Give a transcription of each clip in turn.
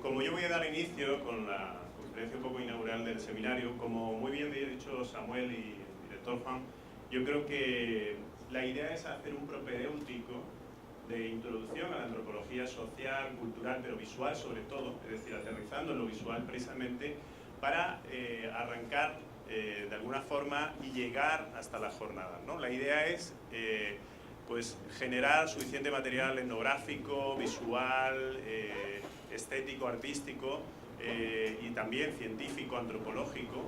Como yo voy a dar inicio con la conferencia un poco inaugural del seminario, como muy bien había dicho Samuel y el director Juan, yo creo que la idea es hacer un propedéutico de introducción a la antropología social, cultural, pero visual sobre todo, es decir, aterrizando en lo visual precisamente para arrancar de alguna forma y llegar hasta la jornada, ¿no? La idea es pues generar suficiente material etnográfico, visual, estético, artístico y también científico, antropológico,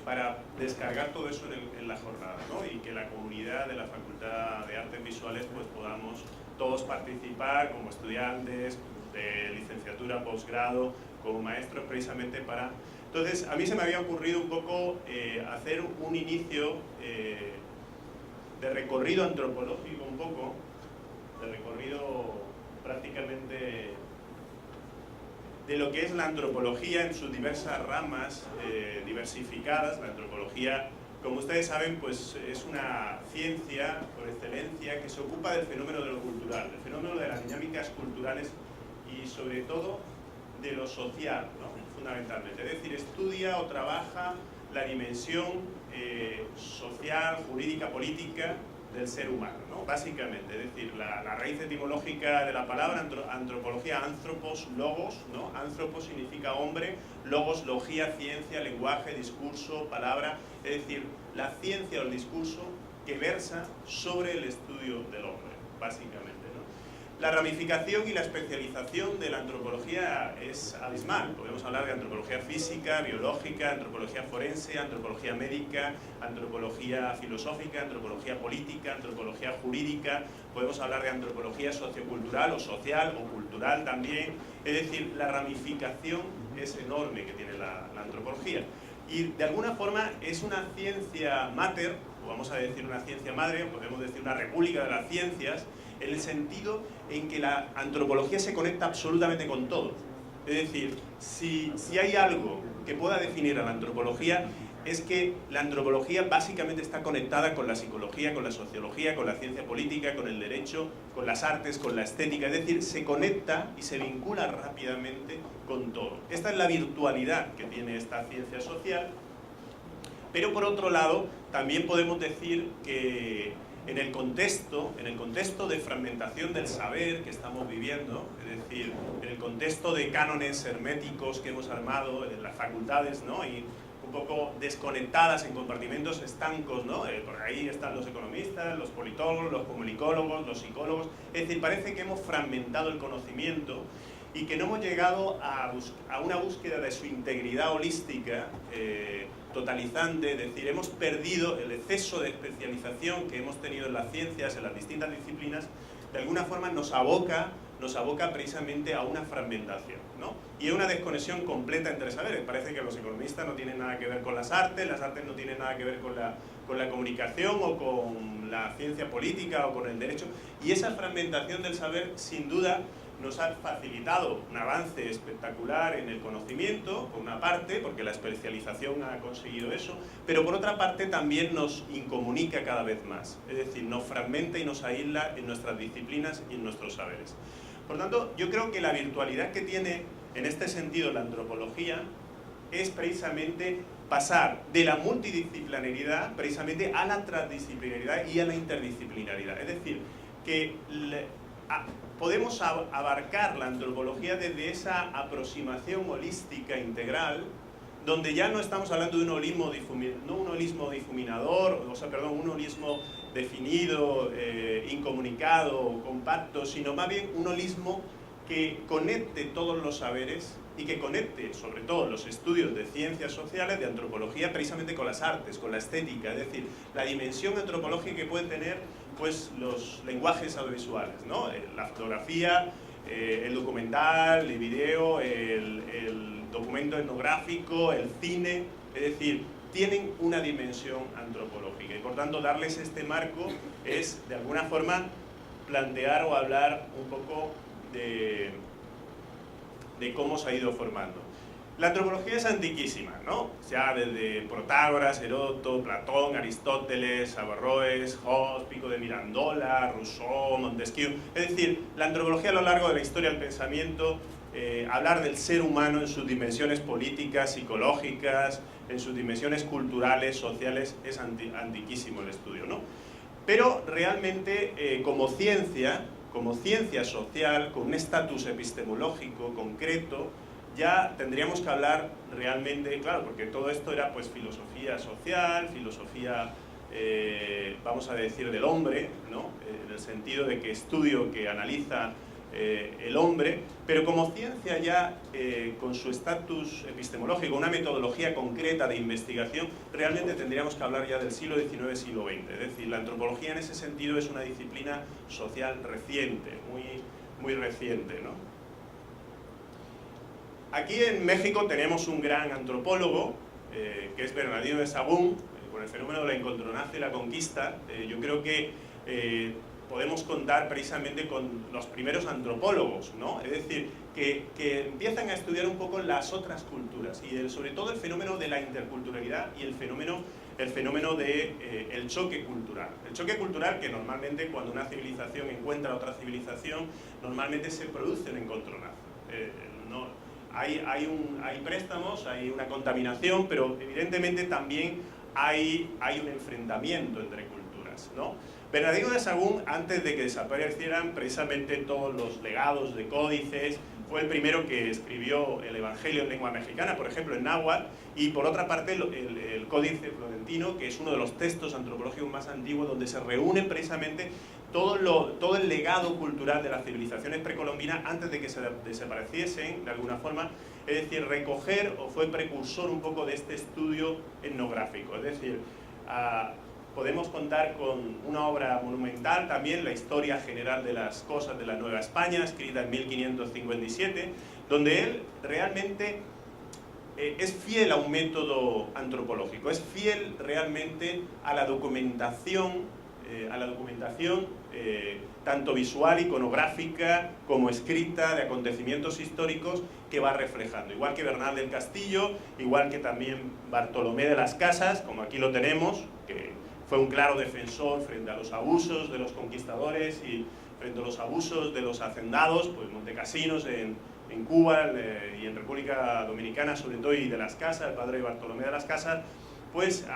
para descargar todo eso en la jornada, ¿no? Y que la comunidad de la Facultad de Artes Visuales pues podamos todos participar como estudiantes de licenciatura, posgrado, como maestros precisamente para... Entonces, a mí se me había ocurrido un poco hacer un inicio de recorrido antropológico un poco, de recorrido prácticamente de lo que es la antropología en sus diversas ramas diversificadas. La antropología, como ustedes saben, pues es una ciencia por excelencia que se ocupa del fenómeno de lo cultural, del fenómeno de las dinámicas culturales y sobre todo de lo social, ¿no? Fundamentalmente. Es decir, estudia o trabaja la dimensión social, jurídica, política del ser humano, ¿no? Básicamente, es decir, la raíz etimológica de la palabra antropología, anthropos, logos, ¿no? Anthropos significa hombre, logos, logía, ciencia, lenguaje, discurso, palabra, es decir, la ciencia o el discurso que versa sobre el estudio del hombre, básicamente, ¿no? La ramificación y la especialización de la antropología es abismal. Podemos hablar de antropología física, biológica, antropología forense, antropología médica, antropología filosófica, antropología política, antropología jurídica. Podemos hablar de antropología sociocultural o social o cultural también. Es decir, la ramificación es enorme que tiene la antropología. Y de alguna forma es una ciencia mater, o vamos a decir una ciencia madre, o podemos decir una república de las ciencias, en el sentido en que la antropología se conecta absolutamente con todo. Es decir, si hay algo que pueda definir a la antropología, es que la antropología básicamente está conectada con la psicología, con la sociología, con la ciencia política, con el derecho, con las artes, con la estética. Es decir, se conecta y se vincula rápidamente con todo. Esta es la virtualidad que tiene esta ciencia social. Pero por otro lado, también podemos decir que en el contexto de fragmentación del saber que estamos viviendo, es decir, en el contexto de cánones herméticos que hemos armado en las facultades, ¿no? Y un poco desconectadas en compartimentos estancos, ¿no? Por ahí están los economistas, los politólogos, los comunicólogos, los psicólogos. Es decir, parece que hemos fragmentado el conocimiento y que no hemos llegado a una búsqueda de su integridad holística totalizante. Es decir, hemos perdido el exceso de especialización que hemos tenido en las ciencias, en las distintas disciplinas, de alguna forma nos aboca precisamente a una fragmentación, ¿no? Y a una desconexión completa entre saberes. Parece que los economistas no tienen nada que ver con las artes no tienen nada que ver con la comunicación o con la ciencia política o con el derecho, y esa fragmentación del saber sin duda nos ha facilitado un avance espectacular en el conocimiento, por una parte, porque la especialización ha conseguido eso, pero por otra parte también nos incomunica cada vez más, es decir, nos fragmenta y nos aísla en nuestras disciplinas y en nuestros saberes. Por tanto, yo creo que la virtualidad que tiene en este sentido la antropología es precisamente pasar de la multidisciplinaridad precisamente a la transdisciplinaridad y a la interdisciplinaridad, es decir, que podemos abarcar la antropología desde esa aproximación holística integral, donde ya no estamos hablando de un holismo difuminador, un holismo definido, incomunicado, compacto, sino más bien un holismo que conecte todos los saberes y que conecte sobre todo los estudios de ciencias sociales, de antropología, precisamente con las artes, con la estética, es decir, la dimensión antropológica que pueden tener pues los lenguajes audiovisuales, ¿no? La fotografía, el documental, el video, el documento etnográfico, el cine, es decir, tienen una dimensión antropológica y por tanto darles este marco es de alguna forma plantear o hablar un poco de cómo se ha ido formando. La antropología es antiquísima, ¿no? Ya desde Protágoras, Heródoto, Platón, Aristóteles, Averroes, Hobbes, Pico de Mirandola, Rousseau, Montesquieu. Es decir, la antropología a lo largo de la historia del pensamiento hablar del ser humano en sus dimensiones políticas, psicológicas, en sus dimensiones culturales, sociales, es antiquísimo el estudio, ¿no? Pero realmente como ciencia social, con un estatus epistemológico concreto, ya tendríamos que hablar realmente, claro, porque todo esto era pues filosofía social, filosofía, vamos a decir, del hombre, ¿no? En el sentido de que estudio que analiza el hombre, pero como ciencia ya con su estatus epistemológico, una metodología concreta de investigación, realmente tendríamos que hablar ya del siglo XIX, siglo XX. Es decir, la antropología en ese sentido es una disciplina social reciente, muy reciente, ¿no? Aquí en México tenemos un gran antropólogo, que es Bernardino de Sahagún, con el fenómeno de la encontronaza y la conquista. Yo creo que podemos contar precisamente con los primeros antropólogos, ¿no? Es decir, que empiezan a estudiar un poco las otras culturas y sobre todo el fenómeno de la interculturalidad y el fenómeno de el choque cultural. El choque cultural que normalmente cuando una civilización encuentra otra civilización, normalmente se produce un encontronazo. Hay préstamos, hay una contaminación, pero evidentemente también hay un enfrentamiento entre culturas, ¿no? Bernardino de Sahagún, antes de que desaparecieran precisamente todos los legados de códices, fue el primero que escribió el Evangelio en lengua mexicana, por ejemplo en náhuatl, y por otra parte el Códice Florentino, que es uno de los textos antropológicos más antiguos donde se reúne precisamente todo el legado cultural de las civilizaciones precolombinas antes de que se desapareciesen de alguna forma, es decir, recoger o fue precursor un poco de este estudio etnográfico, es decir, podemos contar con una obra monumental también, La historia general de las cosas de la Nueva España, escrita en 1557, donde él realmente es fiel a un método antropológico, es fiel realmente a la documentación tanto visual, iconográfica, como escrita de acontecimientos históricos que va reflejando. Igual que Bernal del Castillo, igual que también Bartolomé de las Casas, como aquí lo tenemos, que fue un claro defensor frente a los abusos de los conquistadores y frente a los abusos de los hacendados, pues Montecasinos en Cuba y en República Dominicana sobre todo, y de las Casas, el padre Bartolomé de las Casas, pues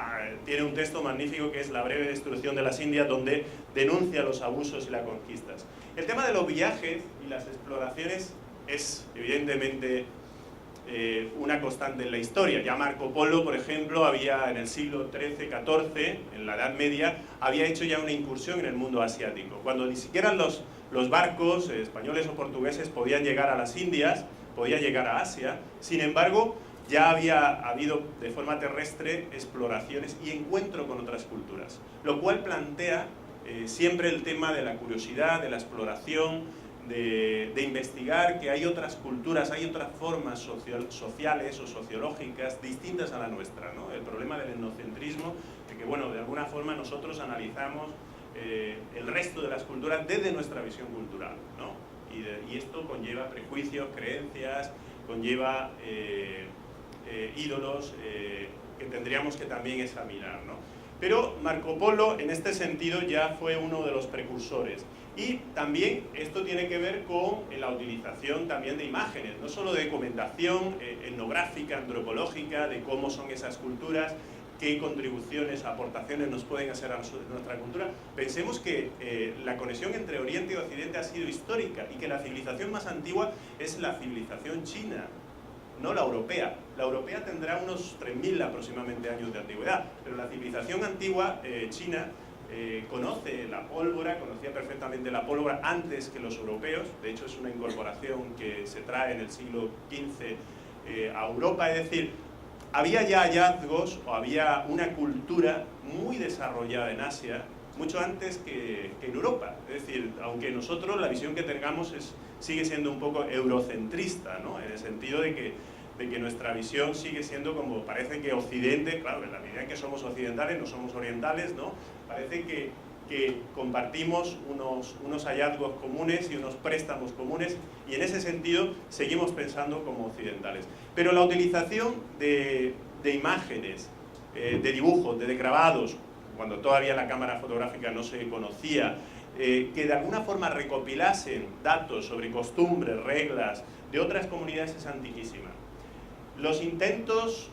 tiene un texto magnífico que es La breve destrucción de las Indias, donde denuncia los abusos y las conquistas. El tema de los viajes y las exploraciones es evidentemente una constante en la historia. Ya Marco Polo, por ejemplo, había en el siglo XIII-XIV, en la Edad Media, había hecho ya una incursión en el mundo asiático, cuando ni siquiera los barcos españoles o portugueses podían llegar a las Indias, podían llegar a Asia. Sin embargo, ya había habido de forma terrestre exploraciones y encuentro con otras culturas, lo cual plantea siempre el tema de la curiosidad, de la exploración, de investigar que hay otras culturas, hay otras formas sociales o sociológicas distintas a la nuestra, ¿no? El problema del etnocentrismo, de que, bueno, de alguna forma nosotros analizamos el resto de las culturas desde nuestra visión cultural, ¿no? Y esto conlleva prejuicios, creencias, conlleva ídolos que tendríamos que también examinar, ¿no? Pero Marco Polo en este sentido ya fue uno de los precursores. Y también esto tiene que ver con la utilización también de imágenes, no solo de documentación etnográfica, antropológica, de cómo son esas culturas, qué contribuciones, aportaciones nos pueden hacer a nuestra cultura. Pensemos que la conexión entre Oriente y Occidente ha sido histórica y que la civilización más antigua es la civilización china, no la europea. La europea tendrá unos 3000 aproximadamente años de antigüedad, pero la civilización antigua china conoce la pólvora, conocía perfectamente la pólvora antes que los europeos. De hecho es una incorporación que se trae en el siglo XV a Europa, es decir, había ya hallazgos o había una cultura muy desarrollada en Asia mucho antes que en Europa. Es decir, aunque nosotros la visión que tengamos sigue siendo un poco eurocentrista, ¿no? En el sentido de que nuestra visión sigue siendo como, parece que Occidente, claro, en la medida en que somos occidentales, no somos orientales, ¿no? Parece que compartimos unos hallazgos comunes y unos préstamos comunes, y en ese sentido seguimos pensando como occidentales. Pero la utilización de imágenes, de dibujos, de grabados, cuando todavía la cámara fotográfica no se conocía, que de alguna forma recopilasen datos sobre costumbres, reglas de otras comunidades es antiquísima. Los intentos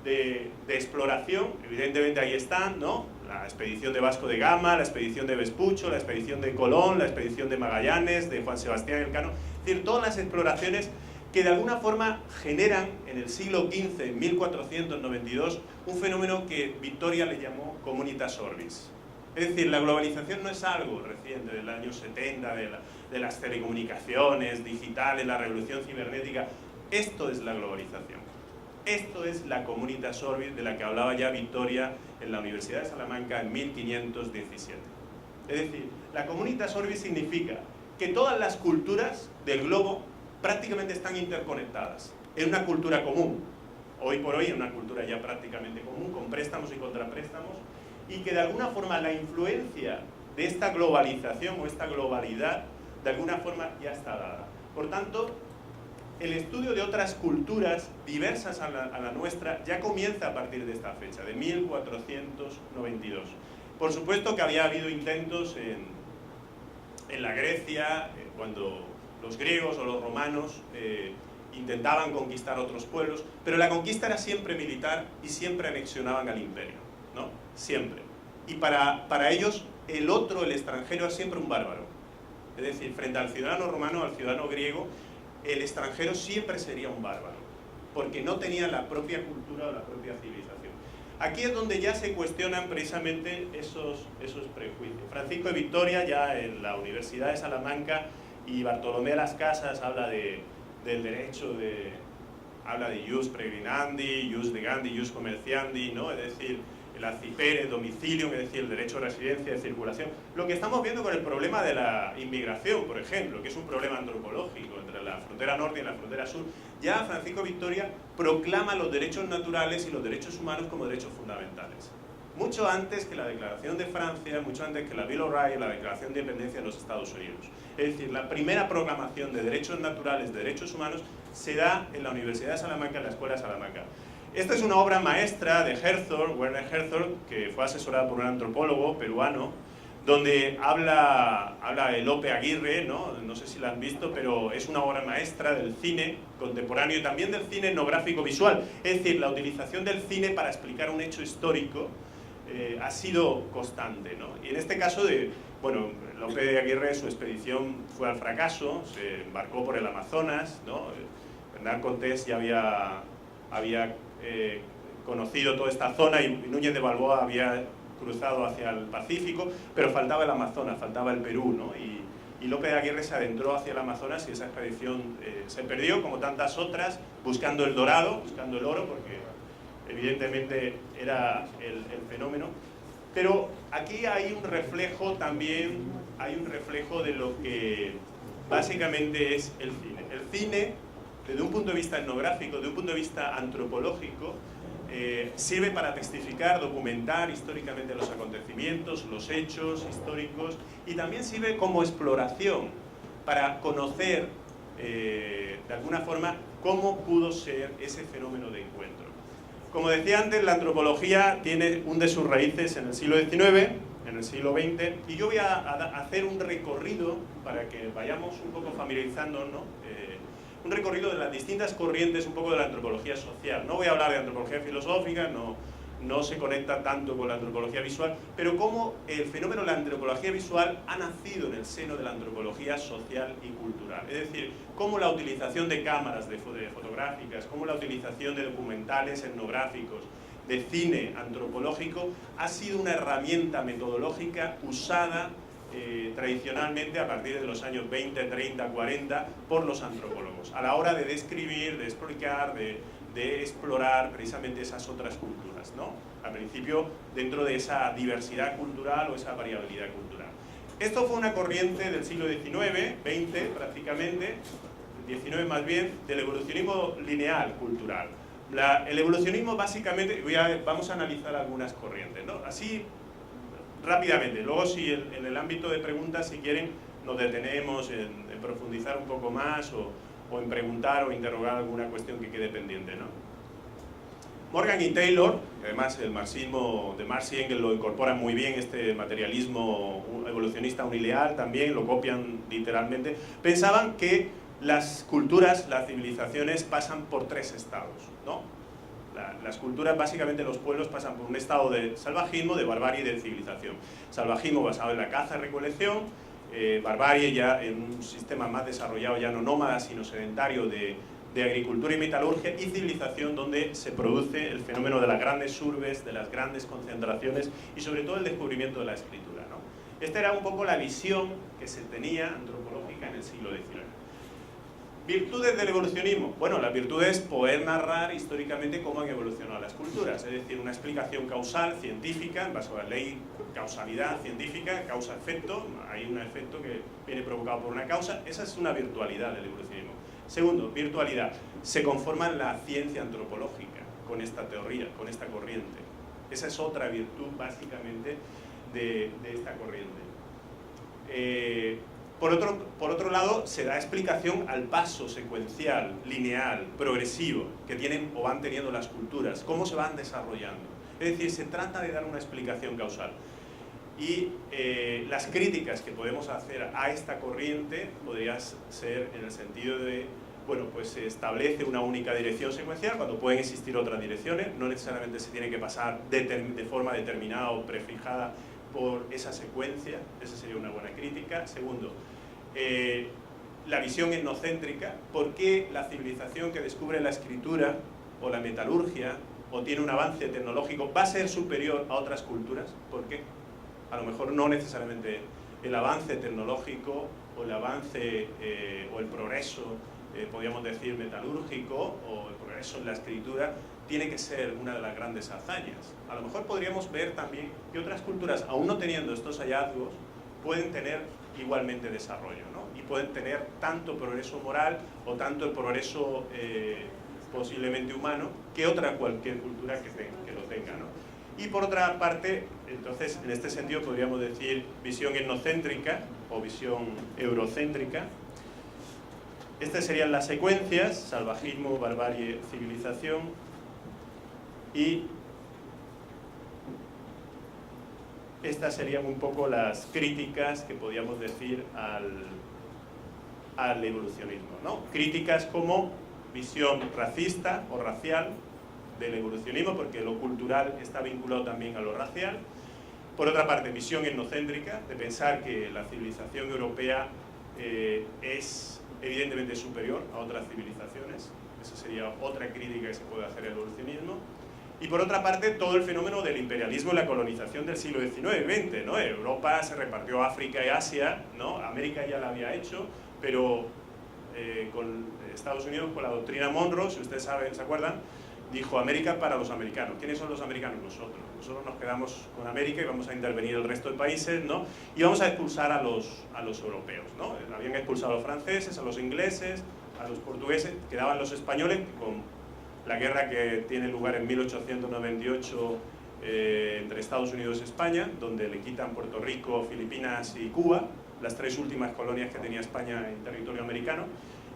de exploración, evidentemente ahí están, ¿no? La expedición de Vasco de Gama, la expedición de Vespucho, la expedición de Colón, la expedición de Magallanes, de Juan Sebastián Elcano, es decir, todas las exploraciones que de alguna forma generan en el siglo XV, en 1492, un fenómeno que Victoria le llamó Communitas Orbis. Es decir, la globalización no es algo reciente, del año 70, de las telecomunicaciones digitales, la revolución cibernética. Esto es la globalización. Esto es la Communitas Orbis de la que hablaba ya Victoria en la Universidad de Salamanca en 1517. Es decir, la Communitas Orbis significa que todas las culturas del globo prácticamente están interconectadas. Es una cultura común. Hoy por hoy es una cultura ya prácticamente común, con préstamos y contrapréstamos, y que de alguna forma la influencia de esta globalización o esta globalidad de alguna forma ya está dada. Por tanto, el estudio de otras culturas diversas a la nuestra ya comienza a partir de esta fecha, de 1492. Por supuesto que había habido intentos en la Grecia, cuando los griegos o los romanos intentaban conquistar otros pueblos, pero la conquista era siempre militar y siempre anexionaban al imperio, ¿no? Siempre. Y para ellos el otro, el extranjero, es siempre un bárbaro. Es decir, frente al ciudadano romano, al ciudadano griego, el extranjero siempre sería un bárbaro, porque no tenía la propia cultura o la propia civilización. Aquí es donde ya se cuestionan precisamente esos prejuicios. Francisco de Vitoria, ya en la Universidad de Salamanca, y Bartolomé de las Casas habla del derecho habla de jus peregrinandi, jus negandi, jus commerciandi, ¿no? Es decir, el acipere, domicilio, es decir, el derecho de residencia, de circulación. Lo que estamos viendo con el problema de la inmigración, por ejemplo, que es un problema antropológico entre la frontera norte y la frontera sur, ya Francisco de Vitoria proclama los derechos naturales y los derechos humanos como derechos fundamentales. Mucho antes que la Declaración de Francia, mucho antes que la Bill of Rights, la Declaración de Independencia de los Estados Unidos. Es decir, la primera proclamación de derechos naturales, de derechos humanos, se da en la Universidad de Salamanca, en la Escuela de Salamanca. Esta es una obra maestra de Herzog, Werner Herzog, que fue asesorada por un antropólogo peruano, donde habla de Lope Aguirre, no sé si la han visto, pero es una obra maestra del cine contemporáneo y también del cine etnográfico visual. Es decir, la utilización del cine para explicar un hecho histórico ha sido constante, ¿no? Y en este caso, Lope Aguirre, su expedición fue al fracaso, se embarcó por el Amazonas, ¿no? Hernán Cortés ya había conocido toda esta zona y Núñez de Balboa había cruzado hacia el Pacífico, pero faltaba el Amazonas, faltaba el Perú, ¿no? Y Lope de Aguirre se adentró hacia el Amazonas y esa expedición se perdió, como tantas otras, buscando el dorado, buscando el oro, porque evidentemente era el fenómeno. Pero aquí hay un reflejo también, hay un reflejo de lo que básicamente es el cine. El cine, desde un punto de vista etnográfico, desde un punto de vista antropológico, sirve para testificar, documentar históricamente los acontecimientos, los hechos históricos, y también sirve como exploración para conocer de alguna forma cómo pudo ser ese fenómeno de encuentro. Como decía antes, la antropología tiene un de sus raíces en el siglo XIX, en el siglo XX, y yo voy a hacer un recorrido para que vayamos un poco familiarizándonos, ¿no? Un recorrido de las distintas corrientes, un poco de la antropología social. No voy a hablar de antropología filosófica, no se conecta tanto con la antropología visual, pero cómo el fenómeno de la antropología visual ha nacido en el seno de la antropología social y cultural. Es decir, cómo la utilización de cámaras fotográficas, cómo la utilización de documentales etnográficos, de cine antropológico, ha sido una herramienta metodológica usada tradicionalmente a partir de los años 20, 30, 40 por los antropólogos a la hora de describir, de explicar, de explorar precisamente esas otras culturas, ¿no? Al principio dentro de esa diversidad cultural o esa variabilidad cultural. Esto fue una corriente del siglo XIX, XX prácticamente, XIX más bien, del evolucionismo lineal cultural. El evolucionismo básicamente, vamos a analizar algunas corrientes, ¿no? Así rápidamente, luego si en el ámbito de preguntas, si quieren, nos detenemos en profundizar un poco más o en preguntar o interrogar alguna cuestión que quede pendiente, ¿no? Morgan y Taylor, además el marxismo de Marx y Engels lo incorporan muy bien, este materialismo evolucionista unilateral también, lo copian literalmente, pensaban que las culturas, las civilizaciones pasan por tres estados, ¿no? Las culturas, básicamente los pueblos, pasan por un estado de salvajismo, de barbarie y de civilización. Salvajismo basado en la caza y recolección, barbarie ya en un sistema más desarrollado, ya no nómada, sino sedentario de agricultura y metalurgia, y civilización donde se produce el fenómeno de las grandes urbes, de las grandes concentraciones y sobre todo el descubrimiento de la escritura, ¿no? Esta era un poco la visión que se tenía antropológica en el siglo XIX. ¿Virtudes del evolucionismo? Bueno, las virtudes es poder narrar históricamente cómo han evolucionado las culturas, es decir, una explicación causal, científica, en base a la ley causalidad científica, causa-efecto, hay un efecto que viene provocado por una causa, esa es una virtualidad del evolucionismo. Segundo, virtualidad. Se conforma la ciencia antropológica con esta teoría, con esta corriente. Esa es otra virtud, básicamente, de esta corriente. Por otro lado, se da explicación al paso secuencial, lineal, progresivo, que tienen o van teniendo las culturas, cómo se van desarrollando. Es decir, se trata de dar una explicación causal. Y las críticas que podemos hacer a esta corriente podrían ser en el sentido de, bueno, pues se establece una única dirección secuencial cuando pueden existir otras direcciones, no necesariamente se tiene que pasar de forma determinada o prefijada por esa secuencia, esa sería una buena crítica. Segundo, la visión etnocéntrica, ¿por qué la civilización que descubre la escritura o la metalurgia o tiene un avance tecnológico va a ser superior a otras culturas? ¿Por qué? A lo mejor no necesariamente el avance tecnológico o el avance o el progreso, podríamos decir, metalúrgico o el progreso en la escritura tiene que ser una de las grandes hazañas. A lo mejor podríamos ver también que otras culturas, aún no teniendo estos hallazgos, pueden tener igualmente desarrollo, ¿no? Y pueden tener tanto progreso moral o tanto el progreso posiblemente humano que cualquier cultura que lo tenga, ¿no? Y por otra parte, entonces, en este sentido podríamos decir visión etnocéntrica o visión eurocéntrica. Estas serían las secuencias: salvajismo, barbarie, civilización. Y estas serían un poco las críticas que podríamos decir al evolucionismo, ¿no? Críticas como visión racista o racial del evolucionismo, porque lo cultural está vinculado también a lo racial. Por otra parte, visión etnocéntrica, de pensar que la civilización europea es evidentemente superior a otras civilizaciones. Esa sería otra crítica que se puede hacer al evolucionismo. Y por otra parte, todo el fenómeno del imperialismo y la colonización del siglo XIX y XX, ¿no? Europa se repartió a África y Asia, ¿no? América ya la había hecho, pero con Estados Unidos, con la doctrina Monroe, si ustedes saben, ¿se acuerdan? Dijo América para los americanos. ¿Quiénes son los americanos? Nosotros. Nosotros nos quedamos con América y vamos a intervenir el resto de países, ¿no? Y vamos a expulsar a los europeos, ¿no? Habían expulsado a los franceses, a los ingleses, a los portugueses, quedaban los españoles con la guerra que tiene lugar en 1898 entre Estados Unidos y España, donde le quitan Puerto Rico, Filipinas y Cuba, las tres últimas colonias que tenía España en territorio americano,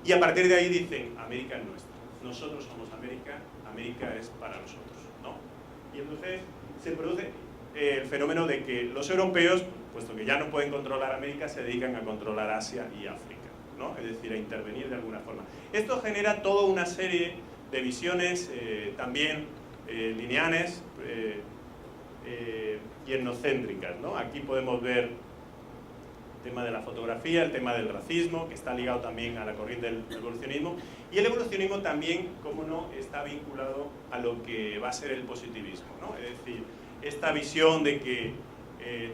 y a partir de ahí dicen, América es nuestra, nosotros somos América, América es para nosotros, ¿no? Y entonces se produce el fenómeno de que los europeos, puesto que ya no pueden controlar América, se dedican a controlar Asia y África, ¿no? Es decir, a intervenir de alguna forma. Esto genera toda una serie de visiones también lineales y etnocéntricas, ¿no? Aquí podemos ver el tema de la fotografía, el tema del racismo, que está ligado también a la corriente del evolucionismo, y el evolucionismo también, como no, está vinculado a lo que va a ser el positivismo, ¿no? Es decir, esta visión de que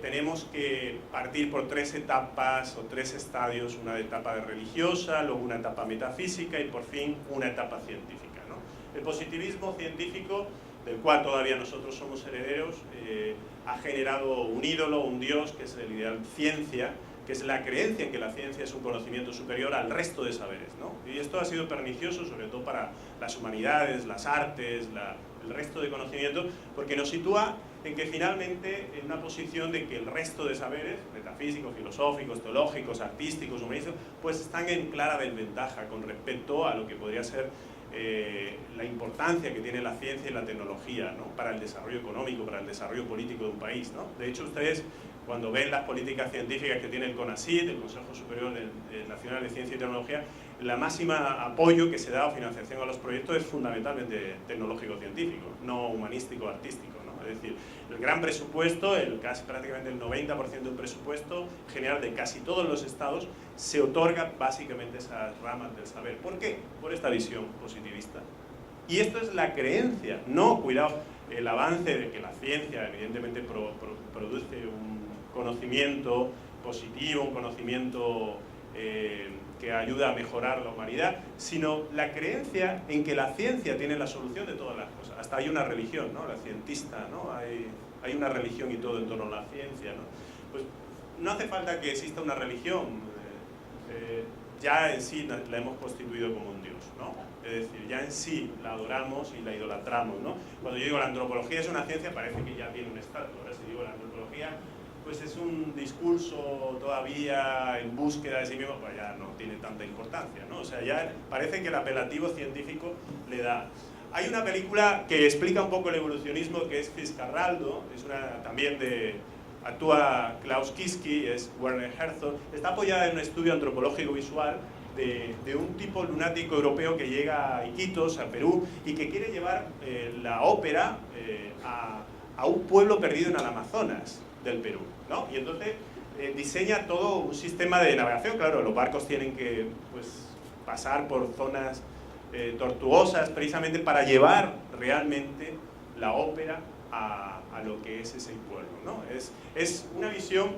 tenemos que partir por tres etapas o tres estadios, una etapa religiosa, luego una etapa metafísica y por fin una etapa científica, ¿no? El positivismo científico, del cual todavía nosotros somos herederos, ha generado un ídolo, un dios, que es el ideal ciencia, que es la creencia en que la ciencia es un conocimiento superior al resto de saberes, ¿no? Y esto ha sido pernicioso, sobre todo para las humanidades, las artes, el resto de conocimientos, porque nos sitúa en que finalmente en una posición de que el resto de saberes, metafísicos, filosóficos, teológicos, artísticos, humanísticos, pues están en clara desventaja con respecto a lo que podría ser la importancia que tiene la ciencia y la tecnología, ¿no?, para el desarrollo económico, para el desarrollo político de un país, ¿no? De hecho, ustedes, cuando ven las políticas científicas que tiene el CONACYT, el Consejo Superior Nacional de Ciencia y Tecnología, la máxima apoyo que se da o financiación a los proyectos es fundamentalmente tecnológico-científico, no humanístico-artístico, ¿no? Es decir, el gran presupuesto, casi prácticamente el 90% del presupuesto general de casi todos los estados, se otorga básicamente esas ramas del saber. ¿Por qué? Por esta visión positivista. Y esto es la creencia, no, cuidado, el avance de que la ciencia evidentemente produce un conocimiento positivo, un conocimiento que ayuda a mejorar la humanidad, sino la creencia en que la ciencia tiene la solución de todas las cosas. Hasta hay una religión, ¿no?, la cientista, ¿no? Hay una religión y todo en torno a la ciencia, ¿no? Pues no hace falta que exista una religión, ya en sí la hemos constituido como un Dios, ¿no? Es decir, ya en sí la adoramos y la idolatramos, ¿no? Cuando yo digo la antropología es una ciencia, parece que ya tiene un estatus. Ahora, si digo la antropología, pues es un discurso todavía en búsqueda de sí mismo, pues ya no tiene tanta importancia, ¿no? O sea, ya parece que el apelativo científico le da. Hay una película que explica un poco el evolucionismo, que es Fitzcarraldo, es una también actúa Klaus Kinski, es Werner Herzog, está apoyada en un estudio antropológico visual de un tipo lunático europeo que llega a Iquitos, a Perú, y que quiere llevar la ópera a un pueblo perdido en el Amazonas del Perú, ¿no? Y entonces diseña todo un sistema de navegación. Claro, los barcos tienen que, pues, pasar por zonas tortuosas precisamente para llevar realmente la ópera a lo que es ese pueblo, ¿no? Es una visión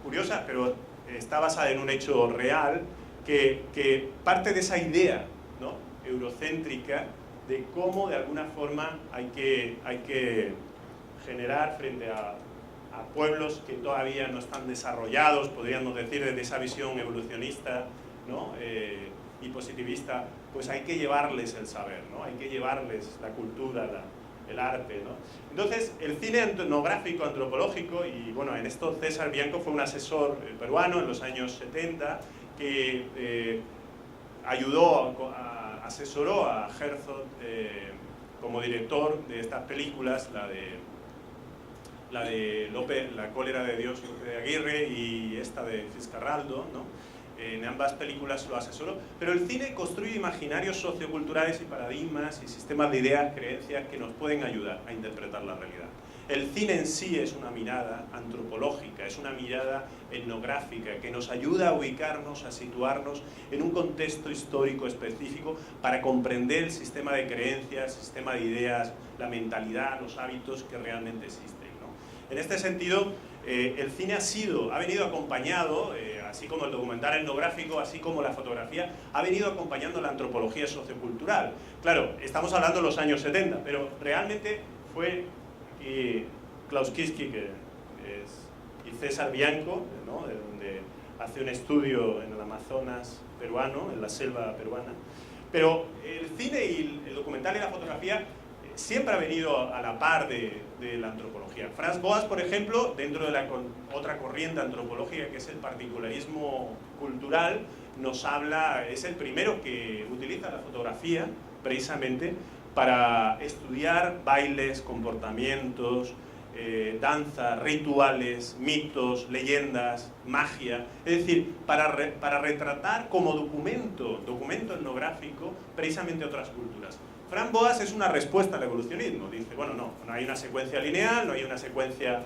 curiosa, pero está basada en un hecho real que parte de esa idea, ¿no?, eurocéntrica de cómo de alguna forma hay que generar frente a pueblos que todavía no están desarrollados, podríamos decir, desde esa visión evolucionista, ¿no?, y positivista, pues hay que llevarles el saber, ¿no?, hay que llevarles la cultura, el arte, ¿no? Entonces, el cine etnográfico, antropológico, y bueno, en esto César Bianco fue un asesor peruano en los años 70 que asesoró a Herzog como director de estas películas, la de La cólera de Dios de Aguirre y esta de Fitzcarraldo, ¿no? En ambas películas lo asesoró, pero el cine construye imaginarios socioculturales y paradigmas y sistemas de ideas, creencias que nos pueden ayudar a interpretar la realidad. El cine en sí es una mirada antropológica, es una mirada etnográfica que nos ayuda a ubicarnos, a situarnos en un contexto histórico específico para comprender el sistema de creencias, el sistema de ideas, la mentalidad, los hábitos que realmente existen, ¿no? En este sentido, el cine ha venido acompañado, así como el documental etnográfico, así como la fotografía, ha venido acompañando la antropología sociocultural. Claro, estamos hablando de los años 70, pero realmente fue Klaus Kinski y César Bianco, ¿no?, de donde hace un estudio en el Amazonas peruano, en la selva peruana. Pero el cine y el documental y la fotografía siempre ha venido a la par de la antropología. Franz Boas, por ejemplo, dentro de otra corriente antropológica que es el particularismo cultural, nos habla, es el primero que utiliza la fotografía precisamente para estudiar bailes, comportamietnos, danza, rituales, mitos, leyendas, magia, es decir, para retratar como documento etnográfico precisamente otras culturas. Franz Boas es una respuesta al evolucionismo, dice, bueno, no hay una secuencia lineal, no hay una secuencia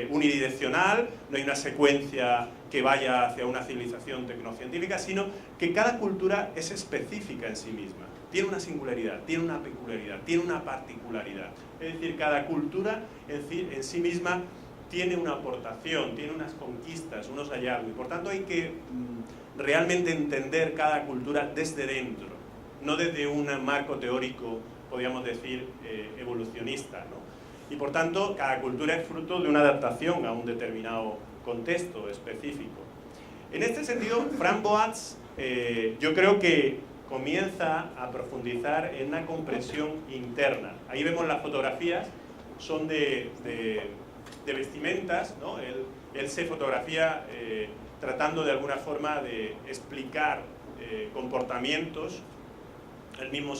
unidireccional, no hay una secuencia que vaya hacia una civilización tecnocientífica, sino que cada cultura es específica en sí misma, tiene una singularidad, tiene una peculiaridad, tiene una particularidad, es decir, cada cultura en sí misma tiene una aportación, tiene unas conquistas, unos hallazgos, y por tanto hay que realmente entender cada cultura desde dentro, no desde un marco teórico, podríamos decir, evolucionista, ¿no? Y por tanto, cada cultura es fruto de una adaptación a un determinado contexto específico. En este sentido, Franz Boas, yo creo que comienza a profundizar en una comprensión interna. Ahí vemos las fotografías, son de vestimentas, ¿no? Él se fotografía tratando de alguna forma de explicar comportamientos él mismo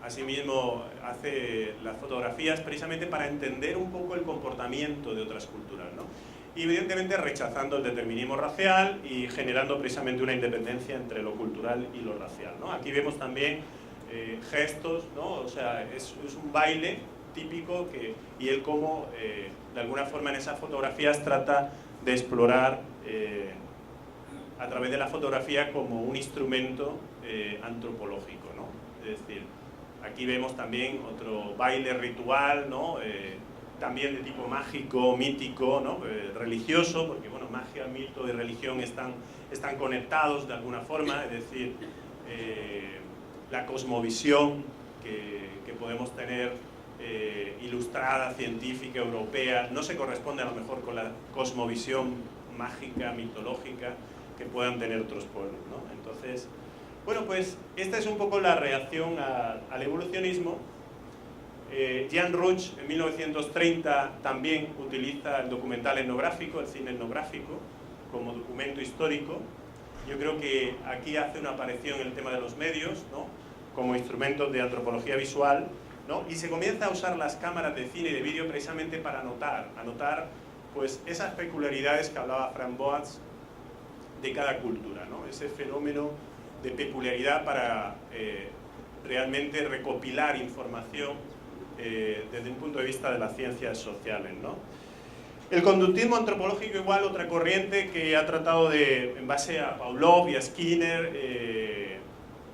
asimismo hace las fotografías precisamente para entender un poco el comportamiento de otras culturas, ¿no? Y evidentemente rechazando el determinismo racial y generando precisamente una independencia entre lo cultural y lo racial, ¿no? Aquí vemos también gestos, ¿no? O sea, es un baile típico y él como de alguna forma en esas fotografías trata de explorar a través de la fotografía como un instrumento antropológico, ¿no? Es decir, aquí vemos también otro baile ritual, ¿no? También de tipo mágico, mítico, ¿no? Religioso, porque bueno, magia, mito y religión están conectados de alguna forma, es decir, la cosmovisión que podemos tener ilustrada, científica, europea, no se corresponde a lo mejor con la cosmovisión mágica, mitológica que puedan tener otros pueblos, ¿no? Entonces, bueno, pues esta es un poco la reacción al evolucionismo. Jean Rouch en 1930 también utiliza el documental etnográfico, el cine etnográfico, como documento histórico. Yo creo que aquí hace una aparición el tema de los medios, ¿no? Como instrumentos de antropología visual, ¿no? Y se comienza a usar las cámaras de cine y de vídeo precisamente para anotar pues, esas peculiaridades que hablaba Frank Boas de cada cultura, ¿no? Ese fenómeno de peculiaridad para realmente recopilar información desde un punto de vista de las ciencias sociales, ¿no? El conductismo antropológico igual, otra corriente que ha tratado en base a Pavlov y a Skinner,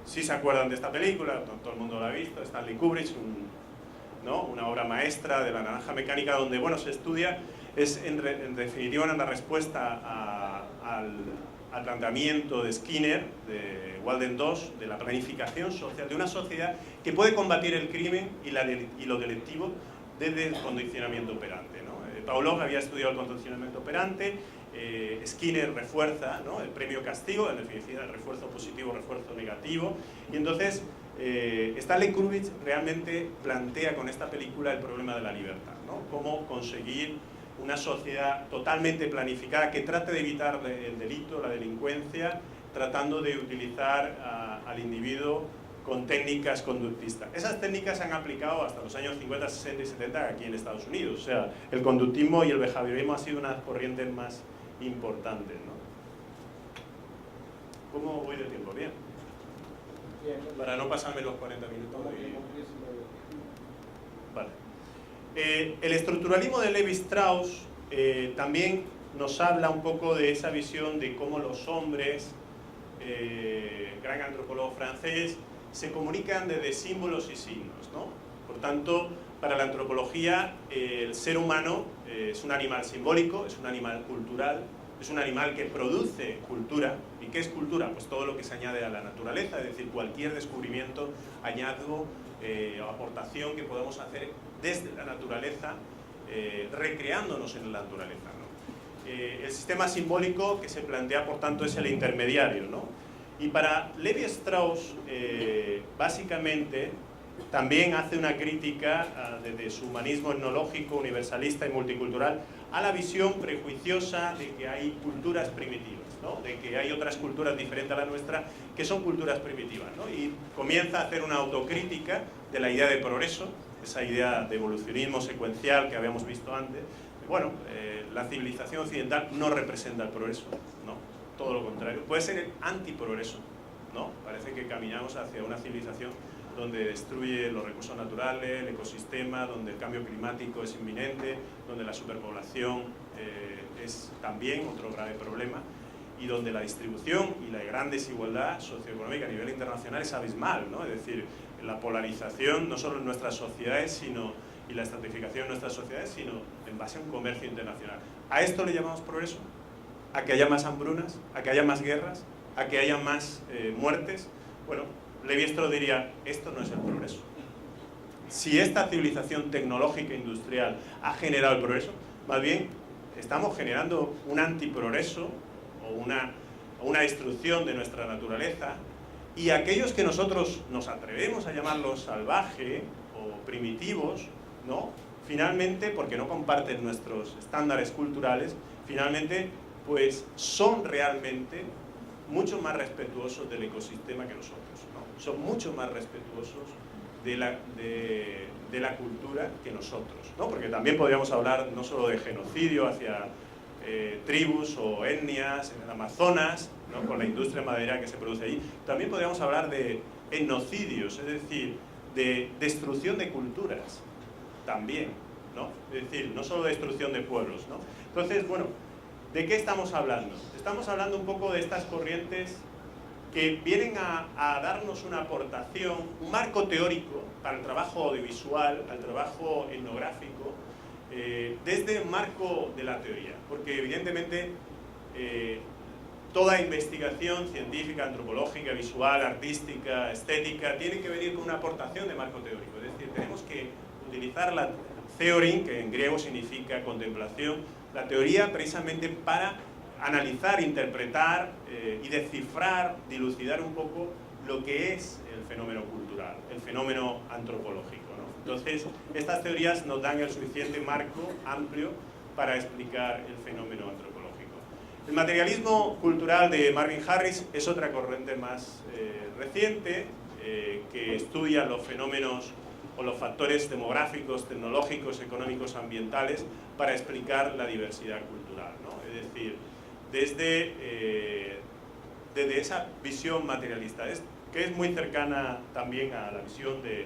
si se acuerdan de esta película, todo el mundo la ha visto, Stanley Kubrick, ¿no? Una obra maestra de la naranja mecánica donde, bueno, se estudia, es en definitiva una respuesta al planteamiento de Skinner, de Walden II, de la planificación social, de una sociedad que puede combatir el crimen y lo delictivo desde el condicionamiento operante, ¿no? Pavlov había estudiado el condicionamiento operante, Skinner refuerza, ¿no? El premio castigo, en definitiva el refuerzo positivo, refuerzo negativo, y entonces Stanley Kubrick realmente plantea con esta película el problema de la libertad, ¿no? Cómo conseguir una sociedad totalmente planificada que trate de evitar el delito, la delincuencia, tratando de utilizar al individuo con técnicas conductistas. Esas técnicas se han aplicado hasta los años 50, 60 y 70 aquí en Estados Unidos. O sea, el conductismo y el behaviorismo han sido unas corrientes más importantes, ¿no? ¿Cómo voy de tiempo? ¿Bien? Para no pasarme los 40 minutos. Vale. El estructuralismo de Lévi-Strauss también nos habla un poco de esa visión de cómo los hombres, gran antropólogo francés, se comunican desde símbolos y signos, ¿no? Por tanto, para la antropología, el ser humano es un animal simbólico, es un animal cultural, es un animal que produce cultura. ¿Y qué es cultura? Pues todo lo que se añade a la naturaleza, es decir, cualquier descubrimiento, hallazgo o aportación que podamos hacer desde la naturaleza, recreándonos en la naturaleza, ¿no? El sistema simbólico que se plantea, por tanto, es el intermediario, ¿no? Y para Lévi-Strauss, básicamente, también hace una crítica desde su humanismo etnológico, universalista y multicultural a la visión prejuiciosa de que hay culturas primitivas, ¿no? De que hay otras culturas diferentes a la nuestra que son culturas primitivas, ¿no? Y comienza a hacer una autocrítica de la idea de progreso, esa idea de evolucionismo secuencial que habíamos visto antes. Bueno, la civilización occidental no representa el progreso, ¿no? Todo lo contrario, puede ser el antiprogreso, ¿no? Parece que caminamos hacia una civilización donde destruye los recursos naturales, el ecosistema, donde el cambio climático es inminente, donde la superpoblación es también otro grave problema y donde la distribución y la gran desigualdad socioeconómica a nivel internacional es abismal, ¿no? Es decir, la polarización no solo en nuestras sociedades y la estratificación de nuestras sociedades, sino en base a un comercio internacional. ¿A esto le llamamos progreso? ¿A que haya más hambrunas? ¿A que haya más guerras? ¿A que haya más muertes? Bueno, Lévi-Strauss diría, esto no es el progreso. Si esta civilización tecnológica e industrial ha generado el progreso, más bien estamos generando un antiprogreso o una destrucción de nuestra naturaleza, y aquellos que nosotros nos atrevemos a llamarlos salvajes o primitivos, ¿no? Finalmente, porque no comparten nuestros estándares culturales, finalmente pues son realmente mucho más respetuosos del ecosistema que nosotros, ¿no? Son mucho más respetuosos de la cultura que nosotros, ¿no? Porque también podríamos hablar no solo de genocidio hacia tribus o etnias en el Amazonas, ¿no? Con la industria maderera que se produce allí, también podríamos hablar de etnocidios, es decir, de destrucción de culturas también, ¿no? Es decir, no solo destrucción de pueblos, ¿no? Entonces, bueno, ¿de qué estamos hablando? Estamos hablando un poco de estas corrientes que vienen a darnos una aportación, un marco teórico para el trabajo audiovisual, al trabajo etnográfico, desde el marco de la teoría, porque evidentemente toda investigación científica, antropológica, visual, artística, estética, tiene que venir con una aportación de marco teórico, es decir, tenemos que utilizar la theorin, que en griego significa contemplación, la teoría precisamente para analizar, interpretar y descifrar, dilucidar un poco lo que es el fenómeno cultural, el fenómeno antropológico, ¿no? Entonces, estas teorías nos dan el suficiente marco amplio para explicar el fenómeno antropológico. El materialismo cultural de Marvin Harris es otra corriente más reciente que estudia los fenómenos o los factores demográficos, tecnológicos, económicos, ambientales para explicar la diversidad cultural, ¿no? Es decir, desde esa visión materialista, que es muy cercana también a la visión de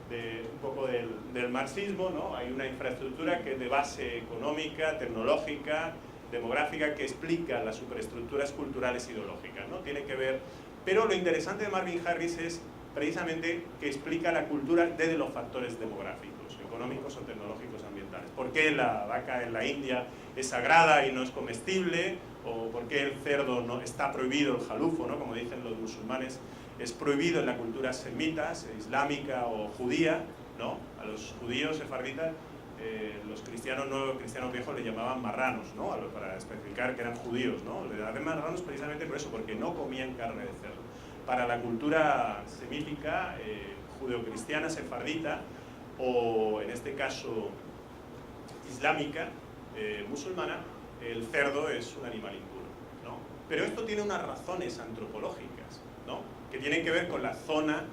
un poco del marxismo, ¿no? Hay una infraestructura que es de base económica, tecnológica, demográfica, que explica las superestructuras culturales ideológicas, ¿no? Tiene que ver, pero lo interesante de Marvin Harris es precisamente que explica la cultura desde los factores demográficos, económicos o tecnológicos ambientales. ¿Por qué la vaca en la India es sagrada y no es comestible? ¿O por qué el cerdo no está prohibido, el jalufo, ¿no? Como dicen los musulmanes, es prohibido en la cultura semita, islámica o judía, ¿no? A los judíos sefarditas, los cristianos nuevos, cristianos viejos, le llamaban marranos, ¿no? Para especificar que eran judíos, ¿no? Le llamaban marranos precisamente por eso, porque no comían carne de cerdo. Para la cultura semítica, judeocristiana, sefardita, o en este caso islámica, musulmana, el cerdo es un animal impuro, ¿no? Pero esto tiene unas razones antropológicas, ¿no? Que tienen que ver con la zona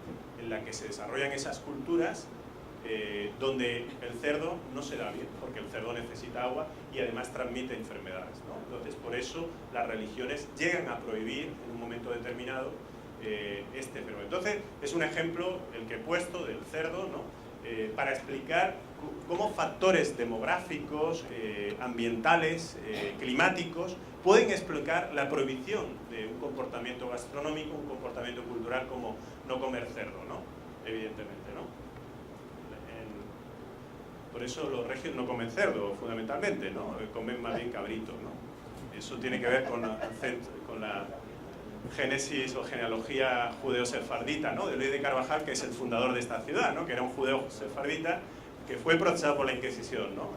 en la que se desarrollan esas culturas, donde el cerdo no se da bien, porque el cerdo necesita agua y además transmite enfermedades, ¿no? Entonces, por eso las religiones llegan a prohibir en un momento determinado este fenómeno. Entonces, es un ejemplo el que he puesto del cerdo, ¿no? Para explicar cómo factores demográficos, ambientales, climáticos, pueden explicar la prohibición de un comportamiento gastronómico, un comportamiento cultural como no comer cerdo, ¿no? Evidentemente, ¿no? Por eso los regios no comen cerdo, fundamentalmente, ¿no? Comen más bien cabrito, ¿no? Eso tiene que ver con la génesis o genealogía judeo-sefardita, ¿no? De Luis de Carvajal, que es el fundador de esta ciudad, ¿no? Que era un judeo sefardita que fue procesado por la Inquisición, ¿no?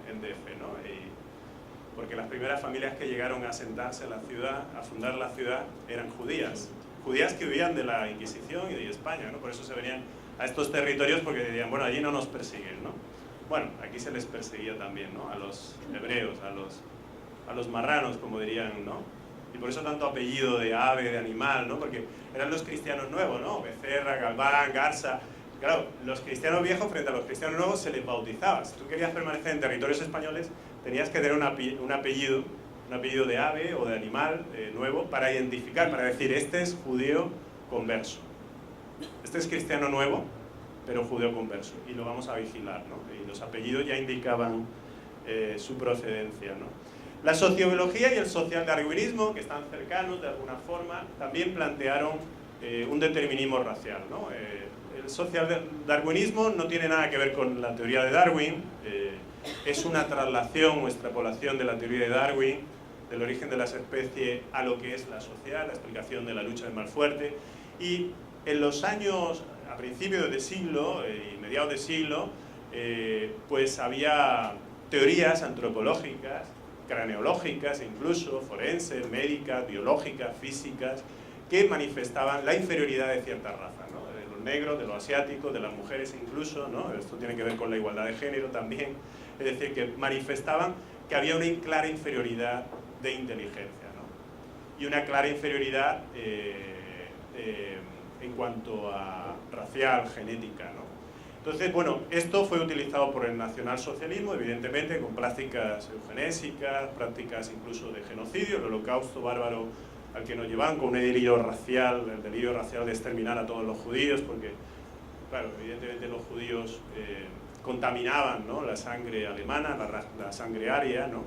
En DF, ¿no? Porque las primeras familias que llegaron a asentarse en la ciudad, a fundar la ciudad, eran judías que huían de la Inquisición y de España, ¿no? Por eso se venían a estos territorios, porque decían, bueno, allí no nos persiguen, ¿no? Bueno, aquí se les perseguía también, ¿no? A los hebreos, a los marranos, como dirían, ¿no? Y por eso tanto apellido de ave, de animal, ¿no? Porque eran los cristianos nuevos, ¿no? Becerra, Galván, Garza. Claro, los cristianos viejos frente a los cristianos nuevos se les bautizaba. Si tú querías permanecer en territorios españoles, tenías que tener un apellido de ave o de animal nuevo para identificar, para decir, este es judío converso. Este es cristiano nuevo, pero judío converso. Y lo vamos a vigilar, ¿no? Y los apellidos ya indicaban su procedencia, ¿no? La sociobiología y el socialdarwinismo, que están cercanos de alguna forma, también plantearon un determinismo racial, ¿no? El socialdarwinismo no tiene nada que ver con la teoría de Darwin, es una traslación o extrapolación de la teoría de Darwin, del origen de las especies a lo que es la sociedad, la explicación de la lucha del más fuerte. Y en los años, a principios de siglo y mediados de siglo, pues había teorías antropológicas, craneológicas, incluso forenses, médicas, biológicas, físicas, que manifestaban la inferioridad de ciertas razas, ¿no? De los negros, de los asiáticos, de las mujeres incluso, ¿no? Esto tiene que ver con la igualdad de género también, es decir, que manifestaban que había una clara inferioridad de inteligencia, ¿no? y una clara inferioridad en cuanto a racial, genética, ¿no? Entonces, bueno, esto fue utilizado por el nacionalsocialismo, evidentemente, con prácticas eugenésicas, prácticas incluso de genocidio, el holocausto bárbaro al que nos llevan, con un delirio racial, el delirio racial de exterminar a todos los judíos, porque, claro, evidentemente los judíos contaminaban, ¿no?, la sangre alemana, la sangre aria, ¿no?,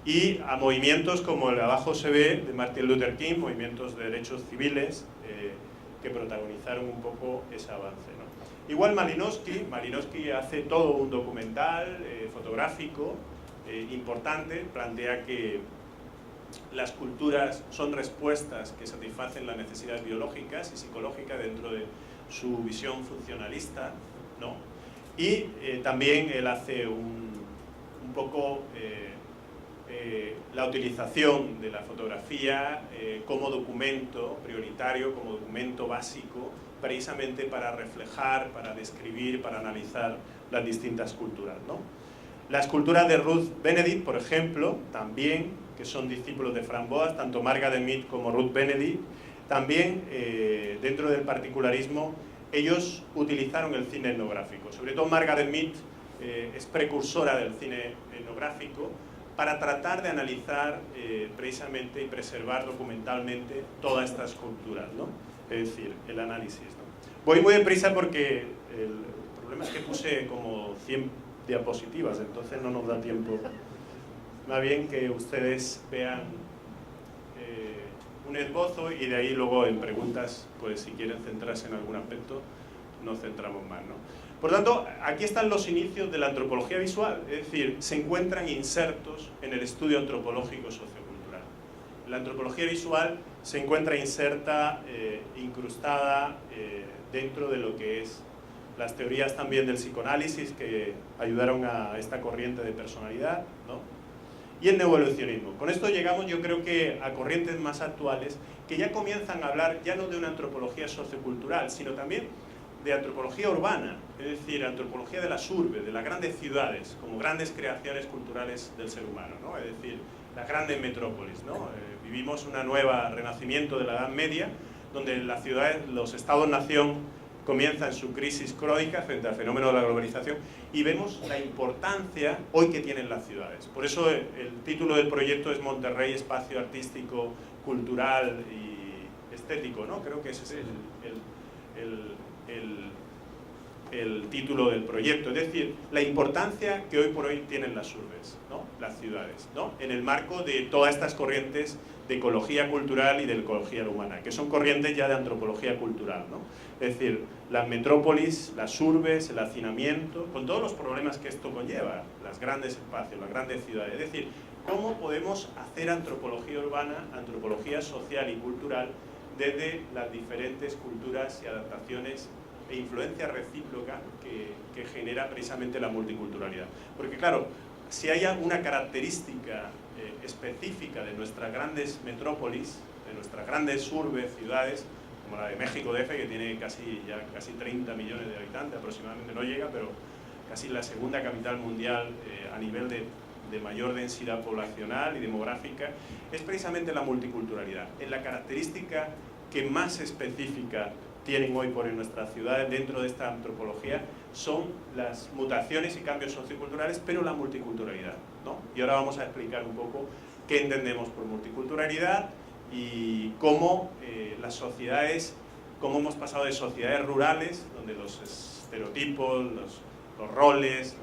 y a movimientos como el de abajo se ve, de Martin Luther King, movimientos de derechos civiles que protagonizaron un poco ese avance, ¿no? Igual Malinowski hace todo un documental fotográfico importante, plantea que las culturas son respuestas que satisfacen las necesidades biológicas y psicológicas dentro de su visión funcionalista, ¿no? Y también él hace un poco la utilización de la fotografía como documento prioritario, como documento básico, precisamente para reflejar, para describir, para analizar las distintas culturas, ¿no? Las culturas de Ruth Benedict, por ejemplo, también, que son discípulos de Frank Boas, tanto Margaret Mead como Ruth Benedict, también dentro del particularismo, ellos utilizaron el cine etnográfico. Sobre todo Margaret Mead es precursora del cine etnográfico para tratar de analizar precisamente y preservar documentalmente todas estas culturas, ¿no? Es decir, el análisis, ¿no? Voy muy deprisa porque el problema es que puse como 100 diapositivas, entonces no nos da tiempo. Más bien que ustedes vean un esbozo y de ahí luego en preguntas, pues si quieren centrarse en algún aspecto, nos centramos más, ¿no? Por tanto, aquí están los inicios de la antropología visual, es decir, se encuentran insertos en el estudio antropológico sociocultural. La antropología visual se encuentra inserta, incrustada dentro de lo que es las teorías también del psicoanálisis que ayudaron a esta corriente de personalidad, ¿no? Y el neoevolucionismo. Con esto llegamos, yo creo que a corrientes más actuales que ya comienzan a hablar ya no de una antropología sociocultural, sino también de antropología urbana, es decir, antropología de las urbes, de las grandes ciudades, como grandes creaciones culturales del ser humano, ¿no? Es decir, las grandes metrópolis, ¿no? Vivimos un nuevo renacimiento de la Edad Media, donde las ciudades, los estados-nación comienzan su crisis crónica frente al fenómeno de la globalización y vemos la importancia hoy que tienen las ciudades. Por eso el título del proyecto es Monterrey, espacio artístico, cultural y estético, ¿no? Creo que ese es el título del proyecto, es decir, la importancia que hoy por hoy tienen las urbes, ¿no?, las ciudades, ¿no?, en el marco de todas estas corrientes de ecología cultural y de ecología humana, que son corrientes ya de antropología cultural, ¿no? Es decir, las metrópolis, las urbes, el hacinamiento, con todos los problemas que esto conlleva, los grandes espacios, las grandes ciudades, es decir, cómo podemos hacer antropología urbana, antropología social y cultural desde las diferentes culturas y adaptaciones e influencia recíproca que genera precisamente la multiculturalidad. Porque claro, si hay una característica específica de nuestras grandes metrópolis, de nuestras grandes urbes, ciudades, como la de México DF, que tiene casi 30 millones de habitantes, aproximadamente no llega, pero casi la segunda capital mundial a nivel de mayor densidad poblacional y demográfica, es precisamente la multiculturalidad. Es la característica que más específica tienen hoy por en nuestras ciudades dentro de esta antropología son las mutaciones y cambios socioculturales, pero la multiculturalidad, ¿no? Y ahora vamos a explicar un poco qué entendemos por multiculturalidad y cómo las sociedades, cómo hemos pasado de sociedades rurales, donde los estereotipos, los roles,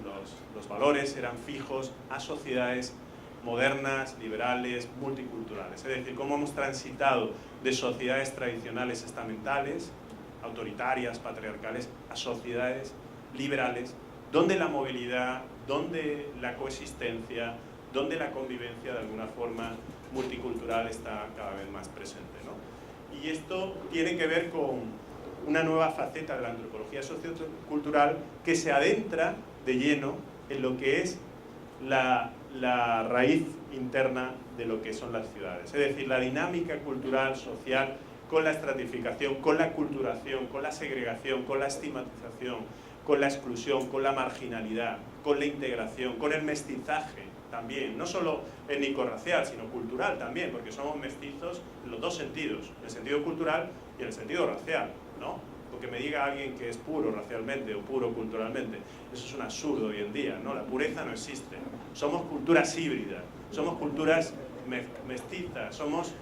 los valores eran fijos, a sociedades modernas, liberales, multiculturales. Es decir, cómo hemos transitado de sociedades tradicionales estamentales, autoritarias, patriarcales, a sociedades liberales, donde la movilidad, donde la coexistencia, donde la convivencia de alguna forma multicultural está cada vez más presente, ¿no? Y esto tiene que ver con una nueva faceta de la antropología sociocultural que se adentra de lleno en lo que es la raíz interna de lo que son las ciudades. Es decir, la dinámica cultural, social, con la estratificación, con la culturación, con la segregación, con la estigmatización, con la exclusión, con la marginalidad, con la integración, con el mestizaje, también, no solo étnico-racial, sino cultural también, porque somos mestizos en los dos sentidos, en el sentido cultural y en el sentido racial, ¿no? Porque me diga alguien que es puro racialmente o puro culturalmente, eso es un absurdo hoy en día, ¿no? La pureza no existe. Somos culturas híbridas, somos culturas mestizas, somos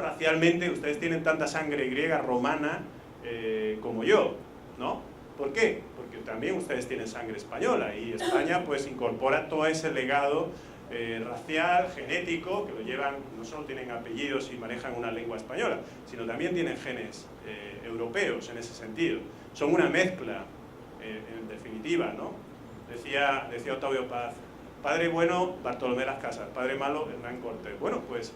racialmente, ustedes tienen tanta sangre griega, romana, como yo, ¿no? ¿Por qué? Porque también ustedes tienen sangre española y España pues incorpora todo ese legado racial, genético, que lo llevan, no solo tienen apellidos y manejan una lengua española, sino también tienen genes europeos en ese sentido. Son una mezcla, en definitiva, ¿no? Decía Octavio Paz, padre bueno, Bartolomé Las Casas, padre malo, Hernán Cortés. Bueno, pues